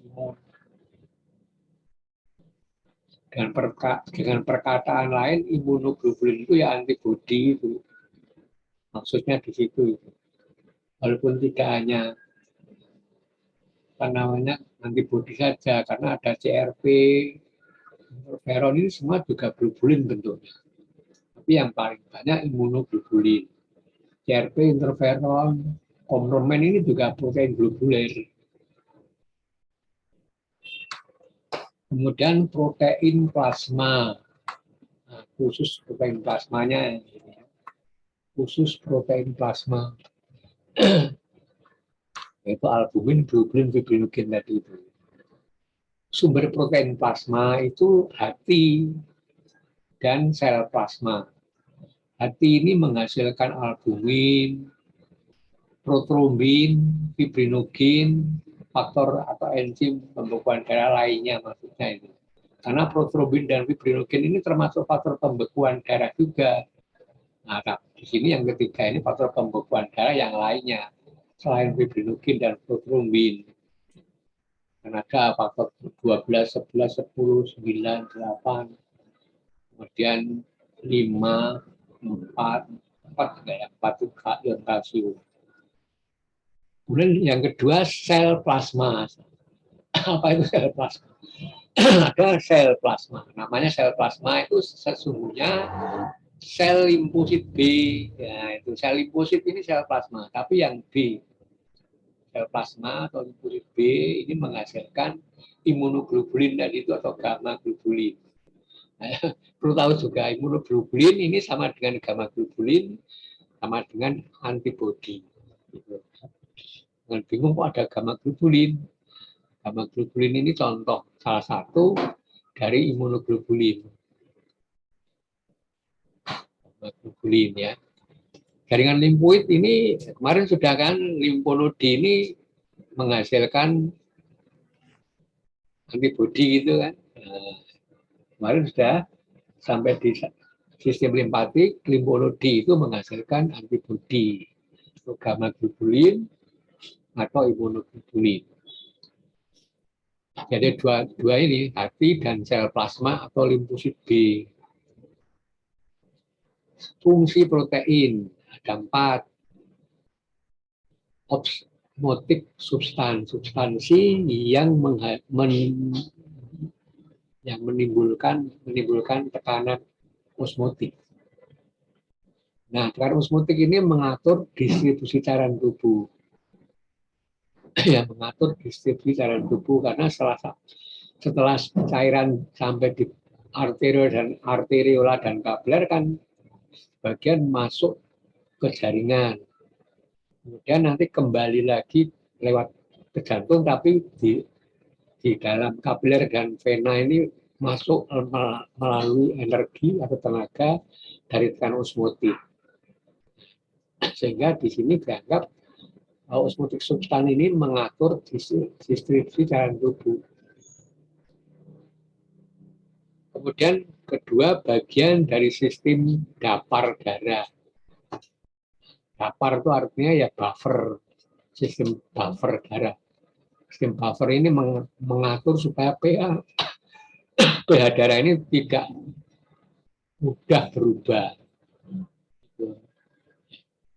Speaker 1: imun. Dengan perkataan lain, imunoglobulin itu ya antibodi itu. Maksudnya di situ. Walaupun tidak hanya antibodi saja, karena ada CRP, interferon, ini semua juga globulin bentuknya. Tapi yang paling banyak imunoglobulin. CRP, interferon, komplement ini juga protein globuler. Kemudian protein plasma. Nah, khusus protein plasmanya. Khusus protein plasma. Yaitu albumin, globulin, fibrinogen tadi itu. Sumber protein plasma itu hati dan sel plasma. Hati ini menghasilkan albumin, protrombin, fibrinogen, faktor atau enzim pembekuan darah lainnya maksudnya itu. Karena protrombin dan fibrinogen ini termasuk faktor pembekuan darah juga. Nah, di sini yang ketiga ini faktor pembekuan darah yang lainnya selain fibrinogen dan protrombin. Dan ada faktor 12, 11, 10, 9, 8. Kemudian 5, 4 enggak ya, 4 itu ion kalsium. Kemudian yang kedua sel plasma. Apa itu sel plasma? Ada sel plasma. Namanya sel plasma itu sesungguhnya sel limfosit B. Ya, itu sel limfosit ini sel plasma. Tapi yang B, sel plasma atau limfosit B ini menghasilkan imunoglobulin dan itu atau gamma globulin. Nah, perlu tahu juga imunoglobulin ini sama dengan gamma globulin, sama dengan antibodi. Dengan bingung kok ada gamma globulin. Gamma globulin ini contoh salah satu dari imunoglobulin. Gamma globulin ya. Jaringan limfoid ini kemarin sudah kan limfonodi ini menghasilkan antibodi gitu kan. Nah, kemarin sudah sampai di sistem limpatik, limfonodi itu menghasilkan antibodi gamma globulin atau imunoglobulin. Jadi dua ini, hati dan sel plasma atau limfosit B. Fungsi protein ada 4. Osmotik substansi yang menimbulkan tekanan osmotik. Nah, tekanan osmotik ini mengatur distribusi cairan tubuh. Ya, mengatur distribusi cairan tubuh karena setelah cairan sampai di arteriola dan kapiler kan bagian masuk ke jaringan. Kemudian nanti kembali lagi lewat ke jantung, tapi di dalam kapiler dan vena ini masuk melalui energi atau tenaga dari tekanan osmotik. Sehingga di sini dianggap osmotik substan ini mengatur distribusi cairan tubuh. Kemudian kedua, bagian dari sistem dapar darah. Dapar itu artinya ya buffer, sistem buffer darah. Sistem buffer ini mengatur supaya pH darah ini tidak mudah berubah.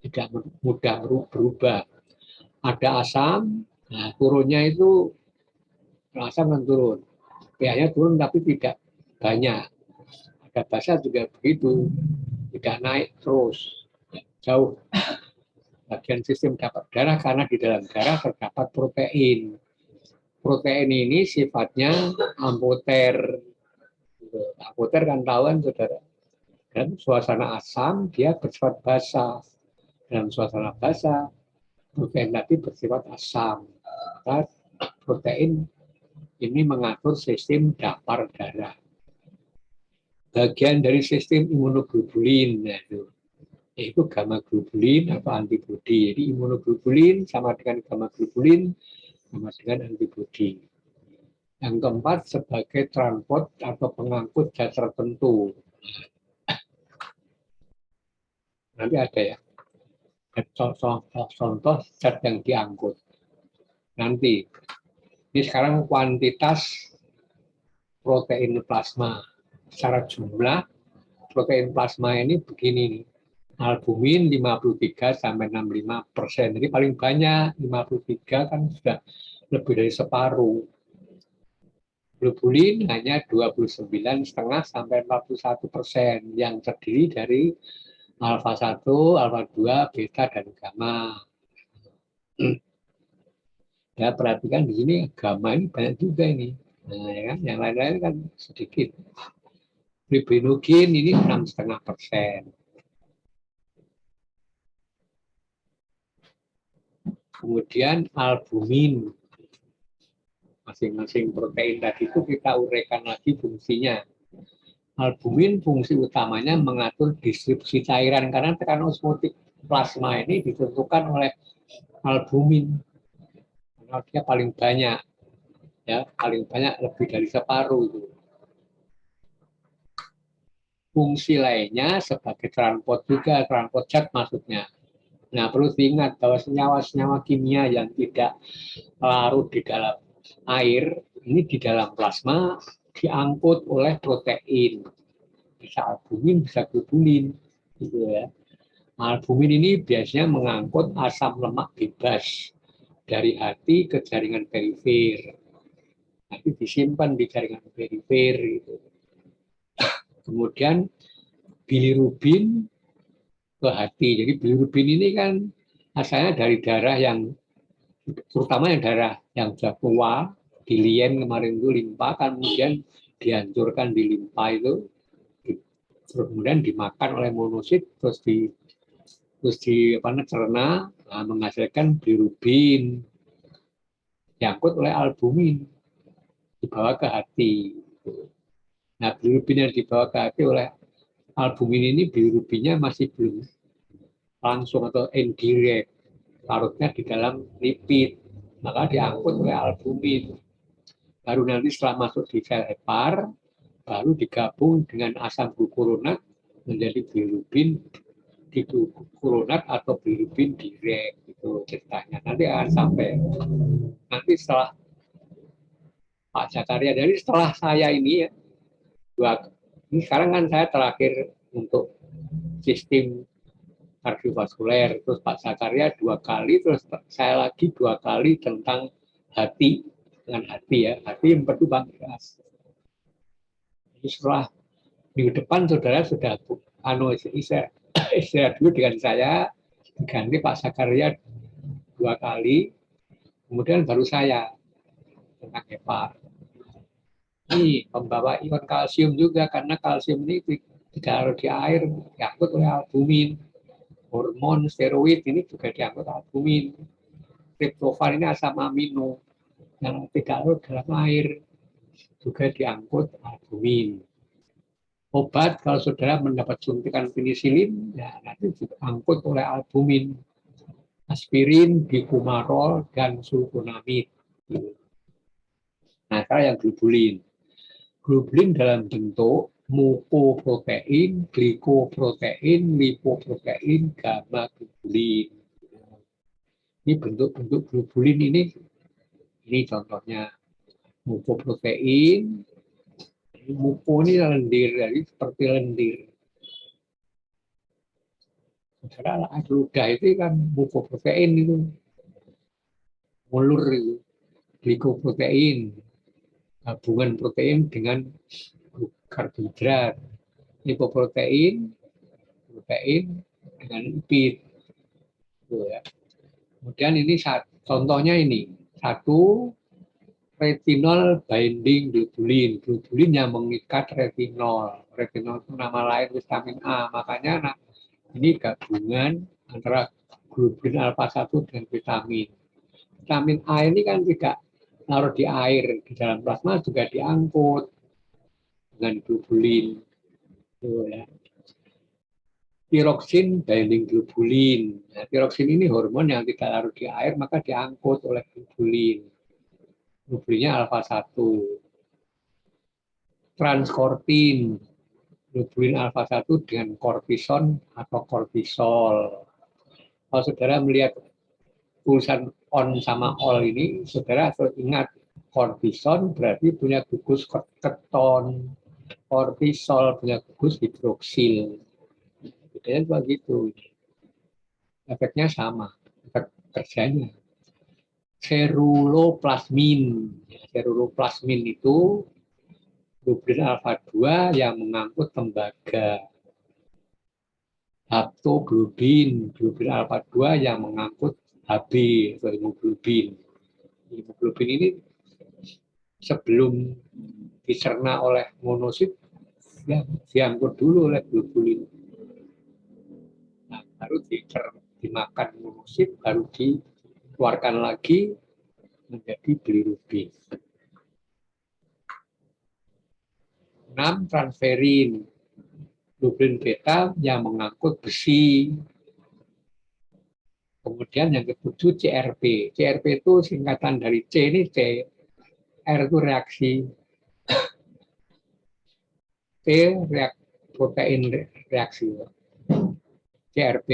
Speaker 1: Tidak mudah berubah. Ada asam, nah turunnya itu asam kan turun. pH-nya turun tapi tidak banyak. Ada basa juga begitu, tidak naik terus, jauh. Bagian sistem dapat darah karena di dalam darah terdapat protein. Protein ini sifatnya amfoter. Amfoter kan tahuan saudara. Dan suasana asam dia bersifat basa. Dalam suasana basa protein tadi bersifat asam. Maka protein ini mengatur sistem dapar darah. Bagian dari sistem imunoglobulin, yaitu gamma globulin atau antibodi. Jadi imunoglobulin sama dengan gamma globulin sama dengan antibodi. Yang keempat sebagai transport atau pengangkut zat tertentu. Nanti ada ya. Contoh zat yang diangkut. Nanti. Ini sekarang kuantitas protein plasma. Secara jumlah protein plasma ini begini nih. Albumin 53 sampai 65%. Jadi paling banyak 53 kan sudah lebih dari separuh. Globulin hanya 29,5 sampai 41% yang terdiri dari alfa 1, alfa 2, beta dan gamma. Ya, perhatikan di sini gamma ini banyak juga ini. Nah, ya kan? Yang lain-lain kan sedikit. Fibrinogin ini 6,5%. Kemudian albumin. Masing-masing protein tadi itu kita uraikan lagi fungsinya. Albumin fungsi utamanya mengatur distribusi cairan karena tekanan osmotik plasma ini ditentukan oleh albumin. Karena dia paling banyak, ya paling banyak lebih dari separuh itu. Fungsi lainnya sebagai transport juga, transport zat maksudnya. Nah, perlu diingat bahwa senyawa-senyawa kimia yang tidak larut di dalam air, ini di dalam plasma diangkut oleh protein. bisa albumin, bisa globulin, gitu ya. Albumin ini biasanya mengangkut asam lemak bebas dari hati ke jaringan perifer. Nanti disimpan di jaringan perifer. Gitu. Kemudian bilirubin ke hati. Jadi bilirubin ini kan asalnya dari darah yang, terutama yang darah yang sudah tua, di lien kemarin itu limpa, kan kemudian dihancurkan di limpa itu, kemudian dimakan oleh monosit, terus di cerna, nah, menghasilkan bilirubin, diangkut oleh albumin, dibawa ke hati. Nah, bilirubin yang dibawa ke hati oleh albumin ini, bilirubinnya masih belum langsung atau indirect, larutnya di dalam lipid, maka diangkut oleh albumin. Baru nanti setelah masuk di sel hepar, baru digabung dengan asam glukuronat menjadi bilirubin diglukuronat atau bilirubin direct, itu ceritanya. Nanti akan sampai, nanti setelah Pak Zakaria, jadi setelah saya ini ya, ini sekarang kan saya terakhir untuk sistem kardiovaskuler, terus Pak Zakaria 2 kali, terus saya lagi 2 kali tentang hati, dengan hati ya, hati yang empedu pankreas. Jadi setelah minggu depan saudara sudah istirahat dulu dengan saya, diganti Pak Zakaria 2 kali, kemudian baru saya tentang hepar. Ini pembawa ion kalsium juga, karena kalsium ini tidak harus di air, diangkut oleh albumin. Hormon steroid ini juga diangkut albumin. Triptofan ini asam amino yang tidak larut dalam air, juga diangkut albumin. Obat, kalau saudara mendapat suntikan penisilin, ya nanti diangkut oleh albumin. Aspirin, bifumarol, dan sulfonamid. Nah, sekarang yang globulin. Globulin dalam bentuk mukoprotein, glikoprotein, lipoprotein, gamma globulin. Ini bentuk-bentuk globulin ini contohnya mukoprotein. Muko ini lendir, jadi seperti lendir. Saudara, ludah itu kan mukoprotein itu, mulur itu, glikoprotein, gabungan protein dengan karbohidrat, lipoprotein, protein dengan lipid. Ya. Kemudian ini contohnya ini, satu retinol binding globulin. Globulin yang mengikat retinol. Retinol itu nama lain vitamin A. Makanya ini gabungan antara globulin alfa 1 dengan vitamin. Vitamin A ini kan tidak larut di air, di dalam plasma juga diangkut dengan globulin. Ya. Tiroksin binding globulin. Nah, tiroksin ini hormon yang tidak larut di air, maka diangkut oleh globulin. Globulinnya alfa 1. Transkortin, globulin alfa 1 dengan kortison atau kortisol. Kalau saudara melihat tulisan on sama ol ini, saudara harus ingat kortison berarti punya gugus keton, kortisol punya gugus hidroksil. Bedanya begitu. Efeknya sama, efek kerjanya. Seruloplasmin. Seruloplasmin itu globulin alfa 2 yang mengangkut tembaga. Haptoglobin, globulin alfa 2 yang mengangkut Hb atau hemoglobin. Hemoglobin ini sebelum dicerna oleh monosit, ya, diangkut dulu oleh globulin. Nah, baru dimakan monosit, baru dikeluarkan lagi menjadi bilirubin. 6. Transferin, globulin beta yang mengangkut besi. Kemudian yang ke-7 CRP. CRP itu singkatan dari C ini C. R itu reaksi. P protein reaksi. CRP.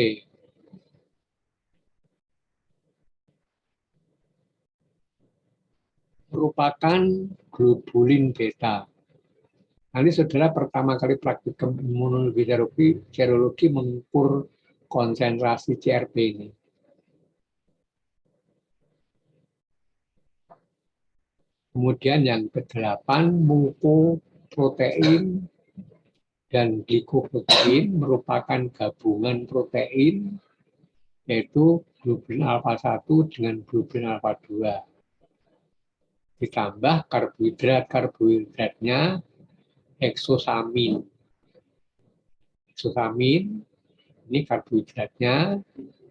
Speaker 1: Merupakan globulin beta. Nanti saudara pertama kali praktikum imunologi serologi mengukur konsentrasi CRP ini. Kemudian yang ke-8, mukoprotein dan glikoprotein merupakan gabungan protein yaitu globulin alfa 1 dengan globulin alfa 2. Ditambah karbohidratnya heksosamin. Heksosamin ini karbohidratnya,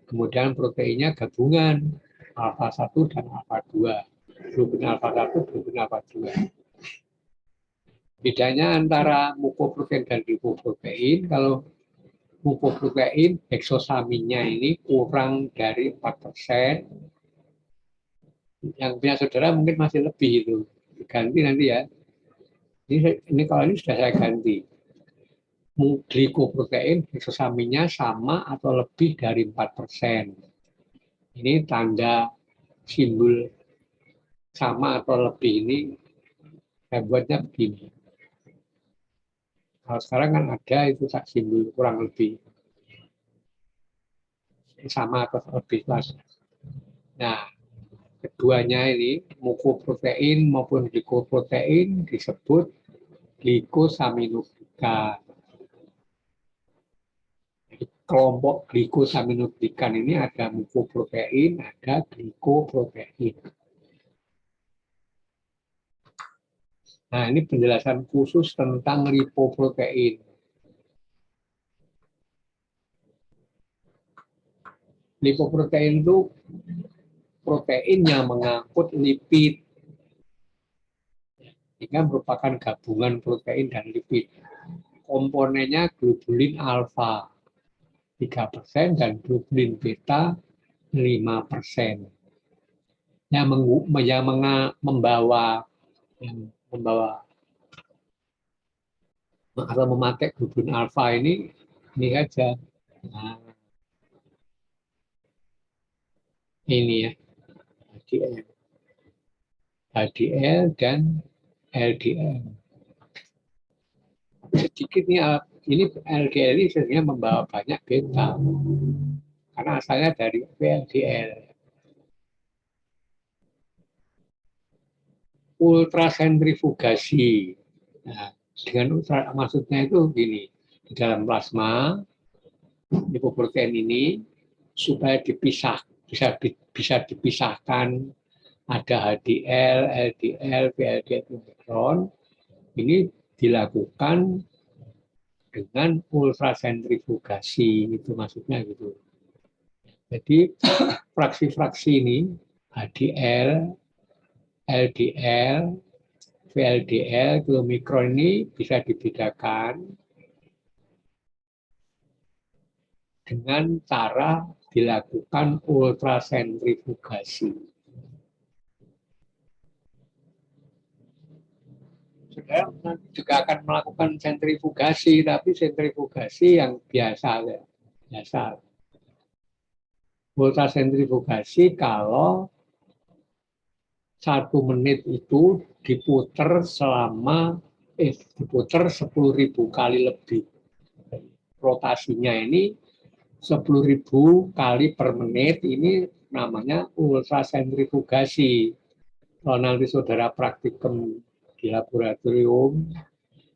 Speaker 1: kemudian proteinnya gabungan alfa 1 dan alfa 2. Globulin alfa 1, globulin alfa 2. Bedanya antara mukoprotein dan glikoprotein, kalau mukoprotein heksosaminnya ini kurang dari 4%. Yang punya saudara mungkin masih lebih itu. Ganti nanti ya. Ini kalau ini sudah saya ganti. Glikoprotein heksosaminnya sama atau lebih dari 4%. Ini tanda simbol sama atau lebih ini saya buatnya begini. Kalau sekarang kan ada itu simbol kurang lebih sama atau lebih. Nah, keduanya ini mukoprotein maupun glikoprotein disebut glikosaminoglikan. Jadi kelompok glikosaminoglikan ini ada mukoprotein, ada glikoprotein. Nah, ini penjelasan khusus tentang lipoprotein. Lipoprotein itu protein yang mengangkut lipid. Ini merupakan gabungan protein dan lipid. Komponennya globulin alfa 3% dan globulin beta 5%. Yang membawa atau memakai globulin alfa ini saja. Nah, ini ya, HDL dan LDL. Sedikit ini LDL ini sebenarnya membawa banyak beta karena asalnya dari VLDL. Ultrasentrifugasi. Nah, dengan maksudnya itu gini, di dalam plasma lipoprotein ini supaya bisa dipisahkan ada HDL, LDL, VLDL, omikron ini dilakukan dengan ultrasentrifugasi, itu maksudnya gitu. Jadi fraksi-fraksi ini HDL, LDL, VLDL, omikron ini bisa dibedakan dengan cara dilakukan ultrasentrifugasi. Saudara juga akan melakukan sentrifugasi, tapi sentrifugasi yang biasa. Ultrasentrifugasi kalau 1 menit itu diputar 10.000 kali lebih. Rotasinya ini 10.000 kali per menit, ini namanya ultrasentrifugasi. Kalau nanti saudara praktikum di laboratorium,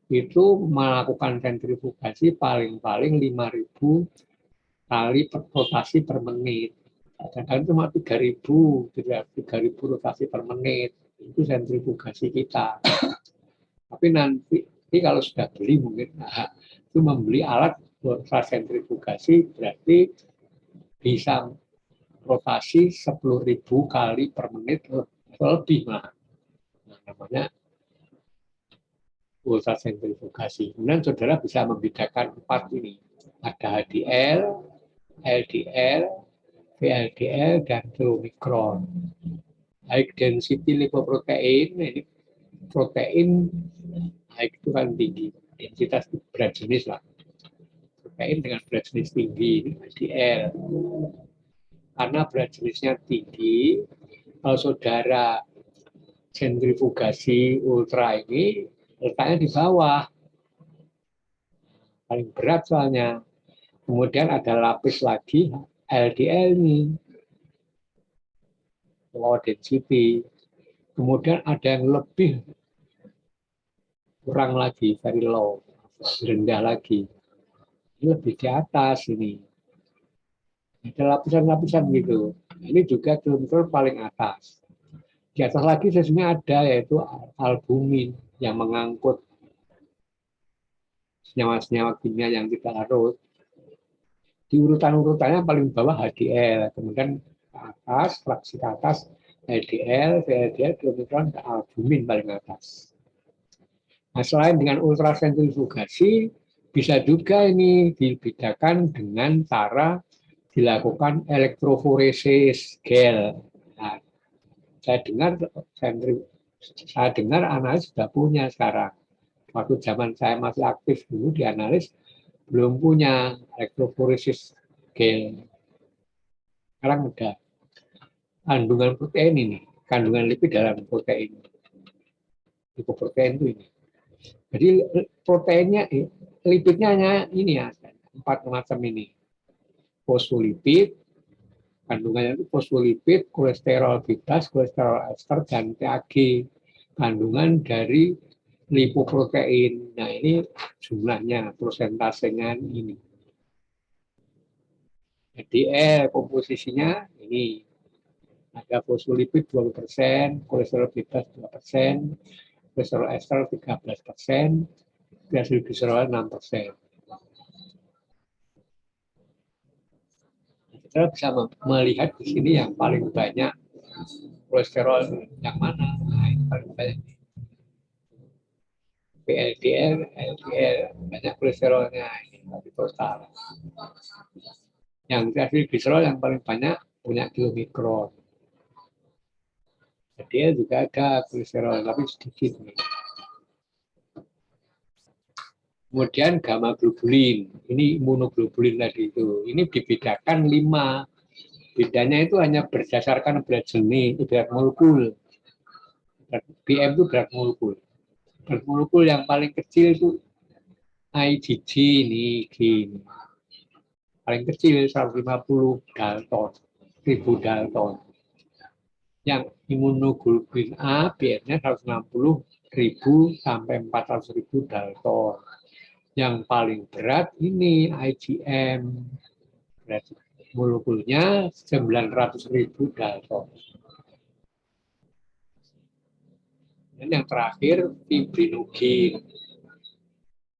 Speaker 1: itu melakukan sentrifugasi paling-paling 5.000 kali rotasi per menit. Kadang-kadang cuma 3.000 rotasi per menit. Itu sentrifugasi kita. Tapi nanti kalau sudah beli mungkin itu membeli alat ultrasentrifugasi berarti bisa rotasi 10.000 kali per menit lebih lah. Nah, namanya ultrasentrifugasi. Kemudian saudara bisa membedakan 4 ini. Ada HDL, LDL, VLDL, dan omikron. High density lipoprotein, ini protein high itu kan tinggi, densitas berat jenis lah. Protein dengan berat jenis tinggi, ini HDL. Karena berat jenisnya tinggi, kalau saudara sentrifugasi ultra ini letaknya di bawah, paling berat soalnya. Kemudian ada lapis lagi LDL nih, low density. Kemudian ada yang lebih kurang lagi, very low, rendah lagi. Ini lebih di atas ini. Ada lapisan-lapisan gitu. Ini juga kilometer paling atas. Di atas lagi sesungguhnya ada yaitu albumin yang mengangkut senyawa-senyawa kimia yang tidak larut. Di urutan-urutannya paling bawah HDL, kemudian ke atas, fraksi ke atas LDL, VLDL, kemudian ke albumin paling atas. Nah, selain dengan ultrasentrifugasi, bisa juga ini dibedakan dengan cara dilakukan elektroforesis gel. Nah, saya dengar analis sudah punya sekarang. Waktu zaman saya masih aktif dulu di analis, belum punya elektroforesis gel. Sekarang udah. Kandungan protein ini, kandungan lipid dalam protein. Lipoprotein itu ini. Jadi proteinnya, lipidnya hanya ini ya, 4 macam ini. Fosfolipid, kandungannya itu fosfolipid, kolesterol bebas, kolesterol ester, dan TAG. Kandungan dari lipoprotein. Nah ini jumlahnya, prosentasenya ini. Jadi komposisinya ini. Ada fosfolipid 20%, kolesterol bebas 2%, kolesterol ester 13%, triacilglycerol 6%. Kita bisa melihat di sini yang paling banyak kolesterol yang mana. Nah, ini paling banyak. VLDL, LDL, banyak kolesterolnya ini di total. Yang triacilglycerol yang paling banyak punya kilomikron. LDL juga ada kolesterol, tapi sedikit nih. Kemudian gamma globulin, ini imunoglobulin tadi itu. Ini dibedakan 5. Bedanya itu hanya berdasarkan berat jenis, berat molekul. BM itu berat molekul. Berat molekul yang paling kecil itu IgG ini, gini. Paling kecil 150 dalton, 1000 dalton. Yang imunoglobulin A, BM-nya 160.000 sampai 400.000 dalton. Yang paling berat ini IgM, berat molekulnya 900.000 dalton. Dan yang terakhir fibrinogin.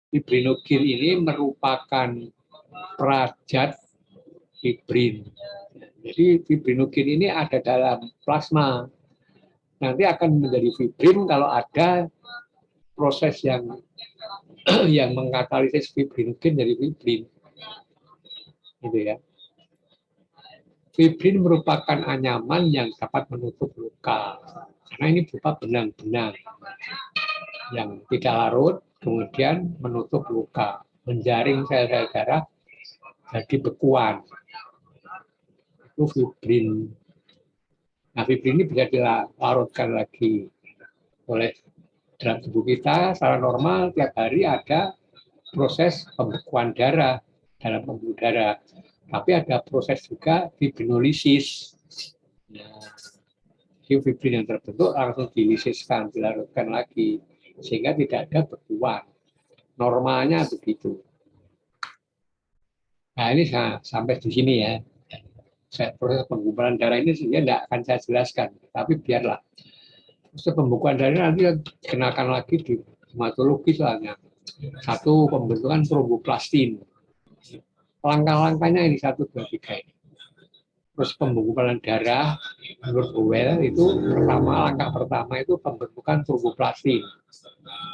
Speaker 1: Fibrinogin ini merupakan perajat fibrin. Jadi fibrinogin ini ada dalam plasma. Nanti akan menjadi fibrin kalau ada proses yang mengkatalisis fibrinogin dari fibrin. Gitu ya. Fibrin merupakan anyaman yang dapat menutup luka. Karena ini berupa benang-benang yang tidak larut, kemudian menutup luka, menjaring sel-sel darah jadi bekuan. Itu fibrin. Nah, fibrin ini bisa dilarutkan lagi oleh dalam tubuh kita. Secara normal tiap hari ada proses pembekuan darah dalam pembuluh darah. Tapi ada proses juga fibrinolisis. Nah, fibrin yang terbentuk langsung dilisiskan, dilarutkan lagi, sehingga tidak ada bekuan. Normalnya begitu. Nah, ini sampai di sini ya. Proses penggumpalan darah ini sebenarnya tidak akan saya jelaskan, tapi biarlah. Proses pembekuan darah nanti kenakan lagi di hematologi soalnya. Satu, pembentukan tromboplastin. Langkah-langkahnya ini 1, 2, 3 ini. Terus pengumpulan darah menurut Howell itu langkah pertama itu pembentukan tromboplastin,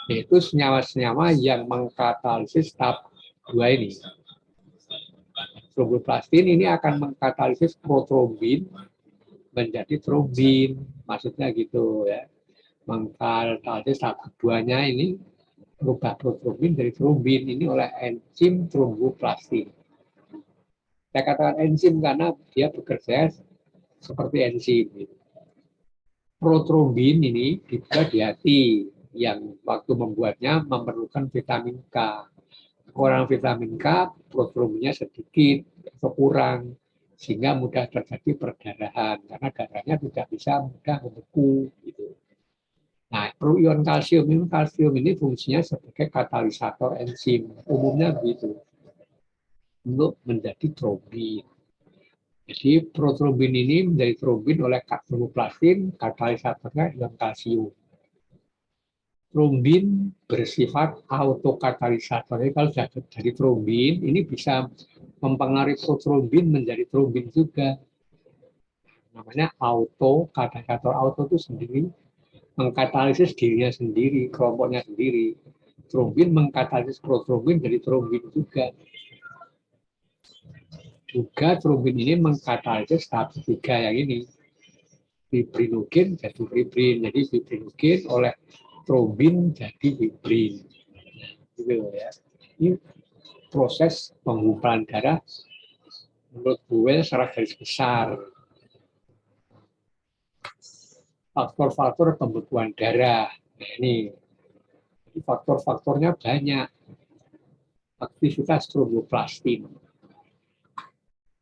Speaker 1: yaitu senyawa-senyawa yang mengkatalisis tahap 2 ini. Tromboplastin ini akan mengkatalisis protrombin menjadi trombin, maksudnya gitu ya. Mengkatalisis tahap keduanya ini berubah protrombin dari trombin ini oleh enzim tromboplastin. Saya katakan enzim karena dia bekerja seperti enzim. Protrombin ini dibuat di hati yang waktu membuatnya memerlukan vitamin K. Kurang vitamin K, protrombinnya sedikit atau kurang, sehingga mudah terjadi perdarahan karena darahnya tidak bisa mudah membeku. Gitu. Nah, proion kalsium ini fungsinya sebagai katalisator enzim, umumnya begitu, untuk menjadi trombin. Jadi protrombin ini menjadi trombin oleh tromboplastin, katalisatornya ion kalsium. Trombin bersifat autokatalisator. Jadi kalau sudah jadi trombin, ini bisa mempengaruhi protrombin menjadi trombin juga. Namanya autokatalisator. Auto itu sendiri mengkatalisis dirinya sendiri, kelompoknya sendiri. Trombin mengkatalisis protrombin jadi trombin juga. Juga trombin ini mengkatalisis tahap ketiga yang ini. Fibrinogen jadi fibrin. Jadi fibrinogen oleh trombin jadi fibrin. Gitu ya. Ini proses pengumpulan darah menurut gue secara garis besar. Faktor-faktor pembekuan darah. Nah, ini faktor-faktornya banyak. Aktivitas tromboplastin.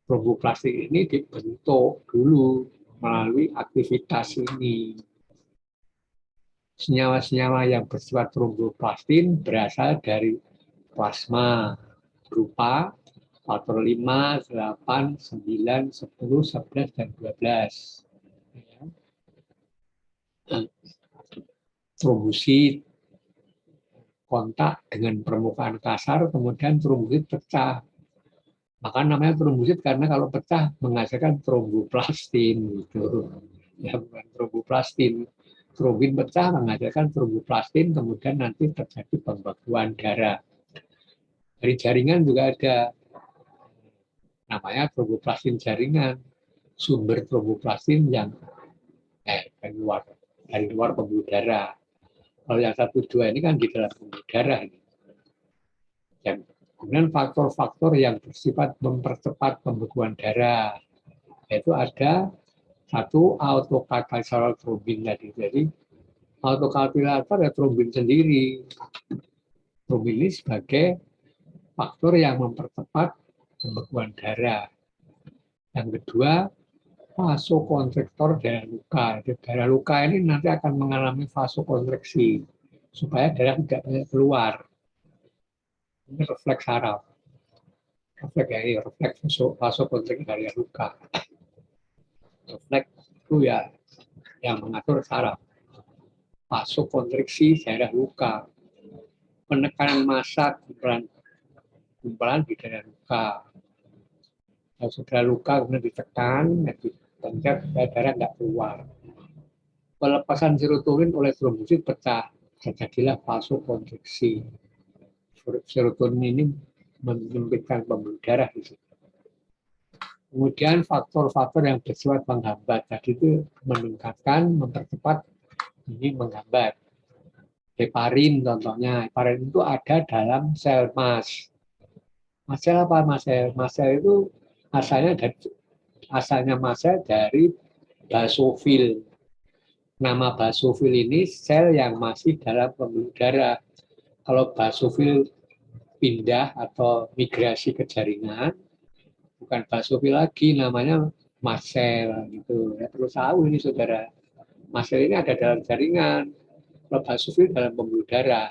Speaker 1: Tromboplastin ini dibentuk dulu melalui aktivitas ini. Senyawa-senyawa yang bersifat tromboplastin berasal dari plasma berupa faktor 5, 8, 9, 10, 11, dan 12. Trombosit kontak dengan permukaan kasar, kemudian trombosit pecah. Maka namanya trombosit karena kalau pecah menghasilkan tromboplastin. Gitu. Ya, bukan tromboplastin. Trombin pecah menghasilkan tromboplastin, kemudian nanti terjadi pembekuan darah. Dari jaringan juga ada namanya tromboplastin jaringan, sumber tromboplastin yang dari luar pembuluh darah. Kalau yang 1-2 ini kan di dalam pembuluh darah. Dan kemudian faktor-faktor yang bersifat mempercepat pembekuan darah, yaitu ada satu autokatalisator trombin tadi. Jadi autokatalisator ya trombin sendiri. Trombin ini sebagai faktor yang mempercepat pembekuan darah. Yang kedua, vasokonstriktor darah luka. Darah luka ini nanti akan mengalami vasokonstriksi supaya darah tidak banyak keluar. Ini refleks saraf. Refleks vasokonstriksi darah luka. Refleks itu ya yang mengatur saraf. Vasokonstriksi darah luka. Penekanan massa gumpalan di darah luka. Kalau sudah luka kemudian ditekan, dipencet darah nggak keluar. Pelepasan serotonin oleh trombosit pecah, terjadilah vasokonstriksi. Serotonin ini menyempitkan pembuluh darah di situ. Kemudian faktor-faktor yang bersifat menghambat tadi itu meningkatkan, mempercepat, ini menghambat. Heparin contohnya, heparin itu ada dalam sel mas. Sel apa sel? Sel itu asalnya massa dari basofil. Nama basofil ini sel yang masih dalam pembuluh darah. Kalau basofil pindah atau migrasi ke jaringan, bukan basofil lagi, namanya mast cell. Gitu. Ya, perlu tahu ini saudara. Mast cell ini ada dalam jaringan. Kalau basofil dalam pembuluh darah.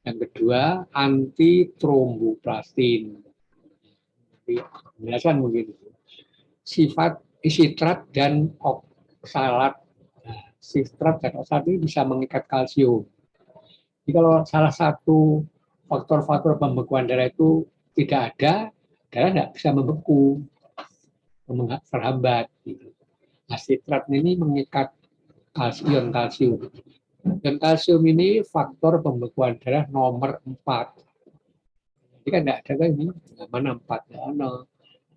Speaker 1: Yang kedua, antitromboplastin. Penjelasan mungkin. Sifat sitrat dan oksalat. Sitrat dan oksalat ini bisa mengikat kalsium. Jadi kalau salah satu faktor-faktor pembekuan darah itu tidak ada, darah tidak bisa membeku, terhambat. Nah, sitrat ini mengikat ion kalsium. Dan kalsium ini faktor pembekuan darah nomor 4. Jadi kan tidak ada kan ini, mana 4?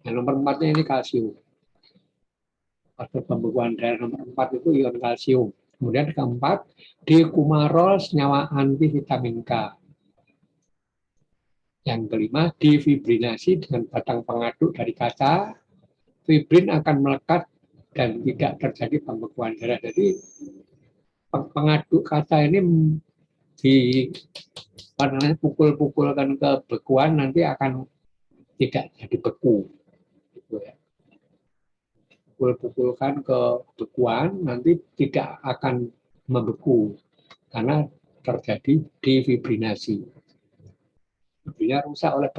Speaker 1: Yang nomor 4-nya ini kalsium. Faktor pembekuan darah nomor 4 itu ion kalsium. Kemudian keempat, dekumarol senyawa anti vitamin K. Yang kelima, difibrinasi dengan batang pengaduk dari kaca. Fibrin akan melekat dan tidak terjadi pembekuan darah. Jadi pengaduk kaca ini pukul-pukulkan ke bekuan nanti akan tidak jadi beku. Gitu ya. Pukul-pukulkan ke bekuan nanti tidak akan membeku karena terjadi defibrinasi. Artinya rusak oleh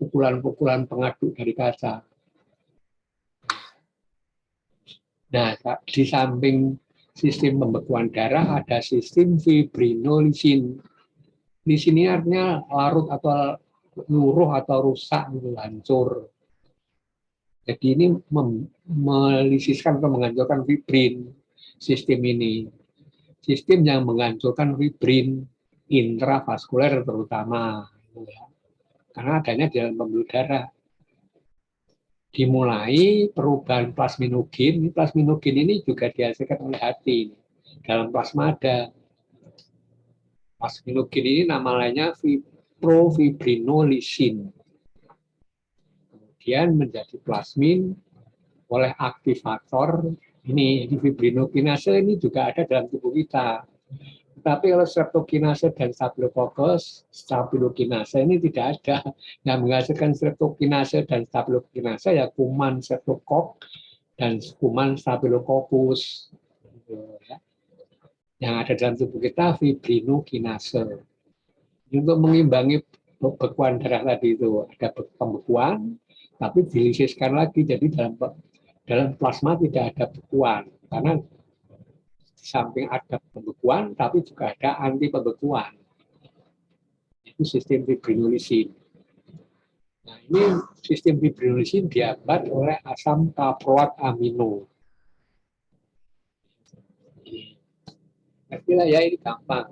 Speaker 1: pukulan-pukulan pengaduk dari kaca. Nah, di samping sistem pembekuan darah ada sistem fibrinolisin. Di sini artinya larut atau luruh atau rusak, hancur. Jadi ini melisiskan atau menghancurkan fibrin sistem ini. Sistem yang menghancurkan fibrin intravaskuler terutama. Karena adanya di dalam pembuluh darah. Dimulai perubahan plasminogen. Plasminogen ini juga dihasilkan oleh hati. Dalam plasma ada plasminogen ini nama lainnya profibrinolisin. Kemudian menjadi plasmin oleh aktivator ini fibrinokinase ini juga ada dalam tubuh kita. Tapi kalau streptokinase dan stafilokinase ini tidak ada. Yang menghasilkan streptokinase dan stafilokinase ya kuman streptokok dan kuman staphylococcus. Yang ada dalam tubuh kita fibrinokinase. Untuk mengimbangi bekuan darah tadi itu ada pembekuan, tapi dilisiskan lagi. Jadi dalam plasma tidak ada bekuan karena di samping ada pembekuan, tapi juga ada anti pembekuan. Itu sistem fibrinolisin. Nah, ini sistem fibrinolisin dihambat oleh asam kaproat amino. Nanti lah ya, ini gampang.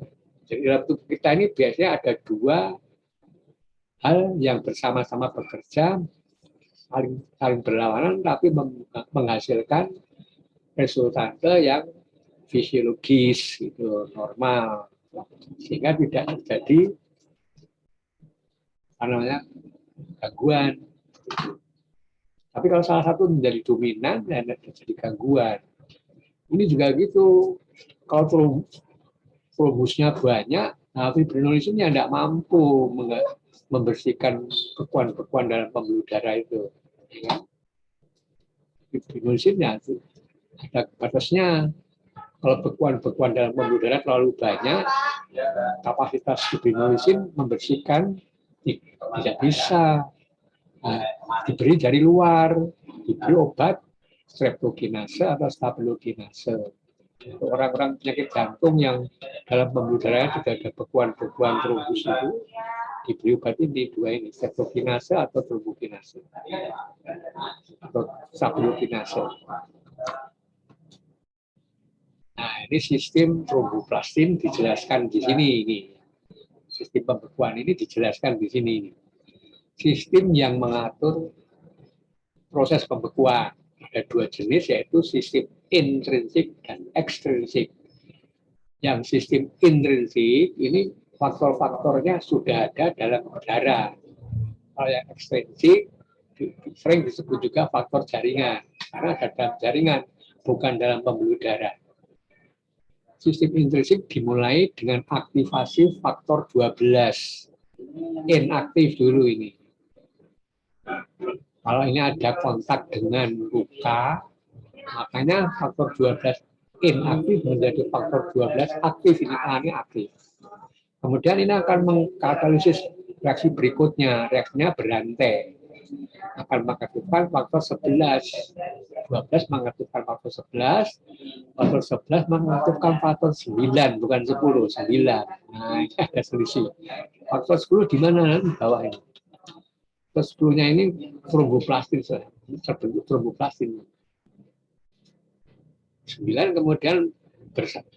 Speaker 1: Jadi dalam tubuh kita ini biasanya ada dua hal yang bersama-sama bekerja, saling berlawanan, tapi menghasilkan resultante yang fisiologis, gitu, normal, sehingga tidak terjadi gangguan. Tapi kalau salah satu menjadi dominan, dan terjadi gangguan. Ini juga gitu. Kalau trombusnya banyak, nah fibrinolisinnya tidak mampu membersihkan bekuan-bekuan dalam pembuluh darah itu. Fibrinolisinnya ada batasnya. Kalau bekuan-bekuan dalam pembuluh darah terlalu banyak, kapasitas fibrinolisin membersihkan tidak bisa. Nah, diberi dari luar, diberi obat streptokinase atau stafilokinase. Orang-orang penyakit jantung yang dalam pembuluh darahnya juga ada bekuan-bekuan trombus itu, diberi obat ini dua ini, streptokinase atau trombokinase atau stafilokinase. Nah, ini sistem tromboplastin dijelaskan di sini ini. Sistem pembekuan ini dijelaskan di sini ini. Sistem yang mengatur proses pembekuan. Ada dua jenis, yaitu sistem intrinsik dan ekstrinsik. Yang sistem intrinsik ini faktor-faktornya sudah ada dalam darah. Kalau yang ekstrinsik sering disebut juga faktor jaringan, karena ada dalam jaringan, bukan dalam pembuluh darah. Sistem intrinsik dimulai dengan aktivasi faktor 12. Inaktif dulu ini. Kalau ini ada kontak dengan luka, makanya faktor 12 inaktif menjadi faktor 12 aktif. Ini aktif. Kemudian ini akan mengkatalisis reaksi berikutnya. Reaksinya berantai. Akan mengaktifkan faktor 11. 12 mengaktifkan faktor 11. Faktor 11 mengaktifkan faktor 9, bukan 10, 9. Nah, ini ada selisih. Faktor 10 di mana? Di bawah ini. Faktor 10-nya ini tromboplastin, terbentuk tromboplastin. 9 kemudian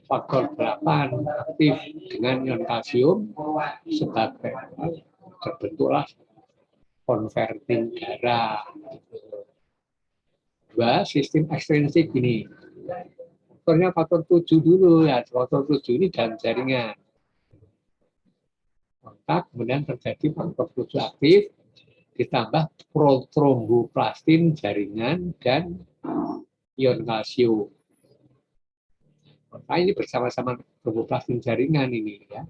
Speaker 1: faktor 8 aktif dengan ion kalsium sebagai terbentuklah converting darah. Dua, sistem ekstrinsik ini. Faktornya faktor 7 dulu ya. Faktor 7 ini dalam jaringan. Kontak, kemudian terjadi faktor 7 aktif, ditambah protromboplastin jaringan dan ion kalsium. Maka ini bersama-sama tromboplastin jaringan ini ya.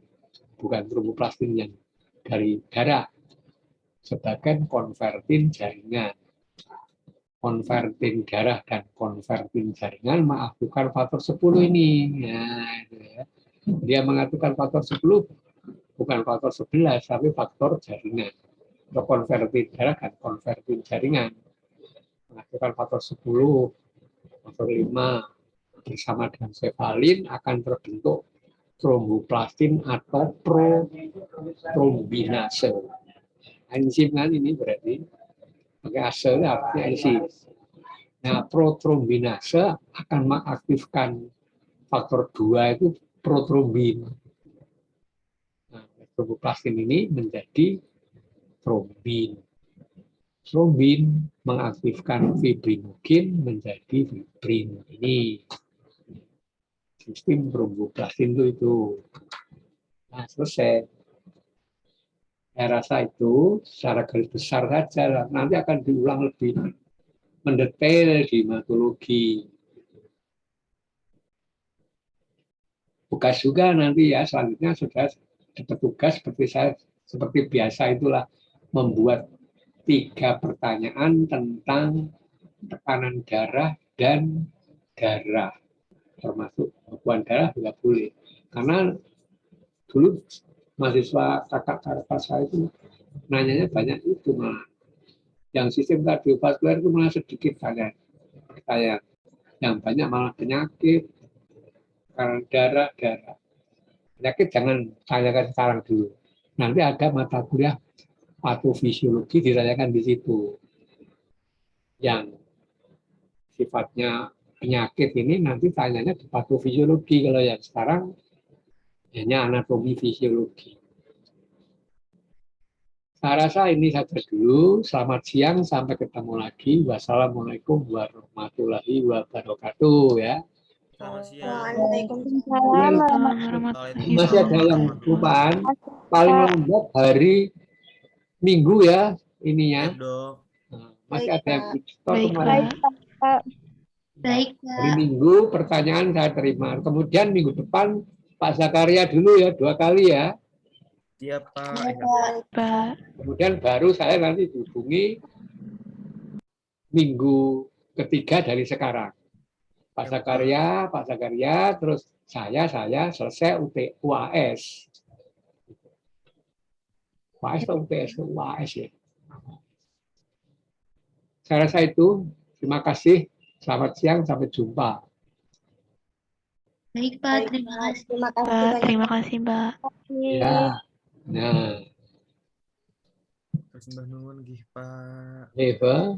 Speaker 1: bukan tromboplastin yang dari darah, sebagai konvertin jaringan. Konvertin darah dan konvertin jaringan mengaktifkan faktor 10 ini. Nah, itu ya. Dia mengaktifkan faktor 10, bukan faktor 11, tapi faktor jaringan. Atau konvertin darah dan konvertin jaringan. Mengaktifkan faktor 10, faktor 5, bersama dengan sefalin akan terbentuk tromboplastin atau protrombinase. Enzim kan ini berarti pakai ase artinya enzim. Nah, protrombinase akan mengaktifkan faktor 2 itu protrombin. Nah, tromboplastin ini menjadi trombin. Trombin mengaktifkan fibrinogen menjadi fibrin. Ini sistem tromboplastin itu. Nah, selesai. Saya rasa itu secara garis besar saja. Nanti akan diulang lebih mendetail di hematologi. Tugas juga nanti ya, selanjutnya sudah dapat tugas seperti biasa itulah membuat 3 pertanyaan tentang tekanan darah dan darah, termasuk bekuan darah juga boleh. Karena dulu mahasiswa kakak saya itu nanyanya banyak itu malah. Yang sistem kardiovaskuler itu malah sedikit banyak pertanyaan. Yang banyak malah penyakit, karena darah. Penyakit jangan tanyakan sekarang dulu. Nanti ada mata kuliah patofisiologi ditanyakan di situ. Yang sifatnya penyakit ini nanti tanyanya di patofisiologi. Kalau yang sekarang hanya anatomi fisiologi. Saya rasa ini saja dulu. Selamat siang, sampai ketemu lagi. Wassalamualaikum warahmatullahi wabarakatuh ya.
Speaker 2: Selamat siang.
Speaker 3: Waalaikumsalam warahmatullahi
Speaker 1: Masih ada yang
Speaker 3: wabarakatuh.
Speaker 1: lupaan. Paling lambat hari Minggu ya ininya.
Speaker 2: Siap, Dok.
Speaker 1: Nah, masih ada yang
Speaker 3: Baik,
Speaker 1: kemarin.
Speaker 3: Pak.
Speaker 4: Baik,
Speaker 1: Hari Minggu pertanyaan saya terima. Kemudian minggu depan Pak Zakaria dulu ya 2 kali ya.
Speaker 2: Siap, Pak.
Speaker 3: Pak.
Speaker 1: Kemudian baru saya nanti dihubungi minggu ketiga dari sekarang. Pak Zakaria, terus saya selesai UAS. UAS atau UTS? UAS ya. Saya rasa itu. Terima kasih. Selamat siang, sampai jumpa.
Speaker 4: Baik, Pak. Terima kasih.
Speaker 3: Pak, terima kasih, Mbak.
Speaker 1: Ya. Nah,
Speaker 2: Terus Mbah Nuwun nggih, Pak.
Speaker 1: Eva.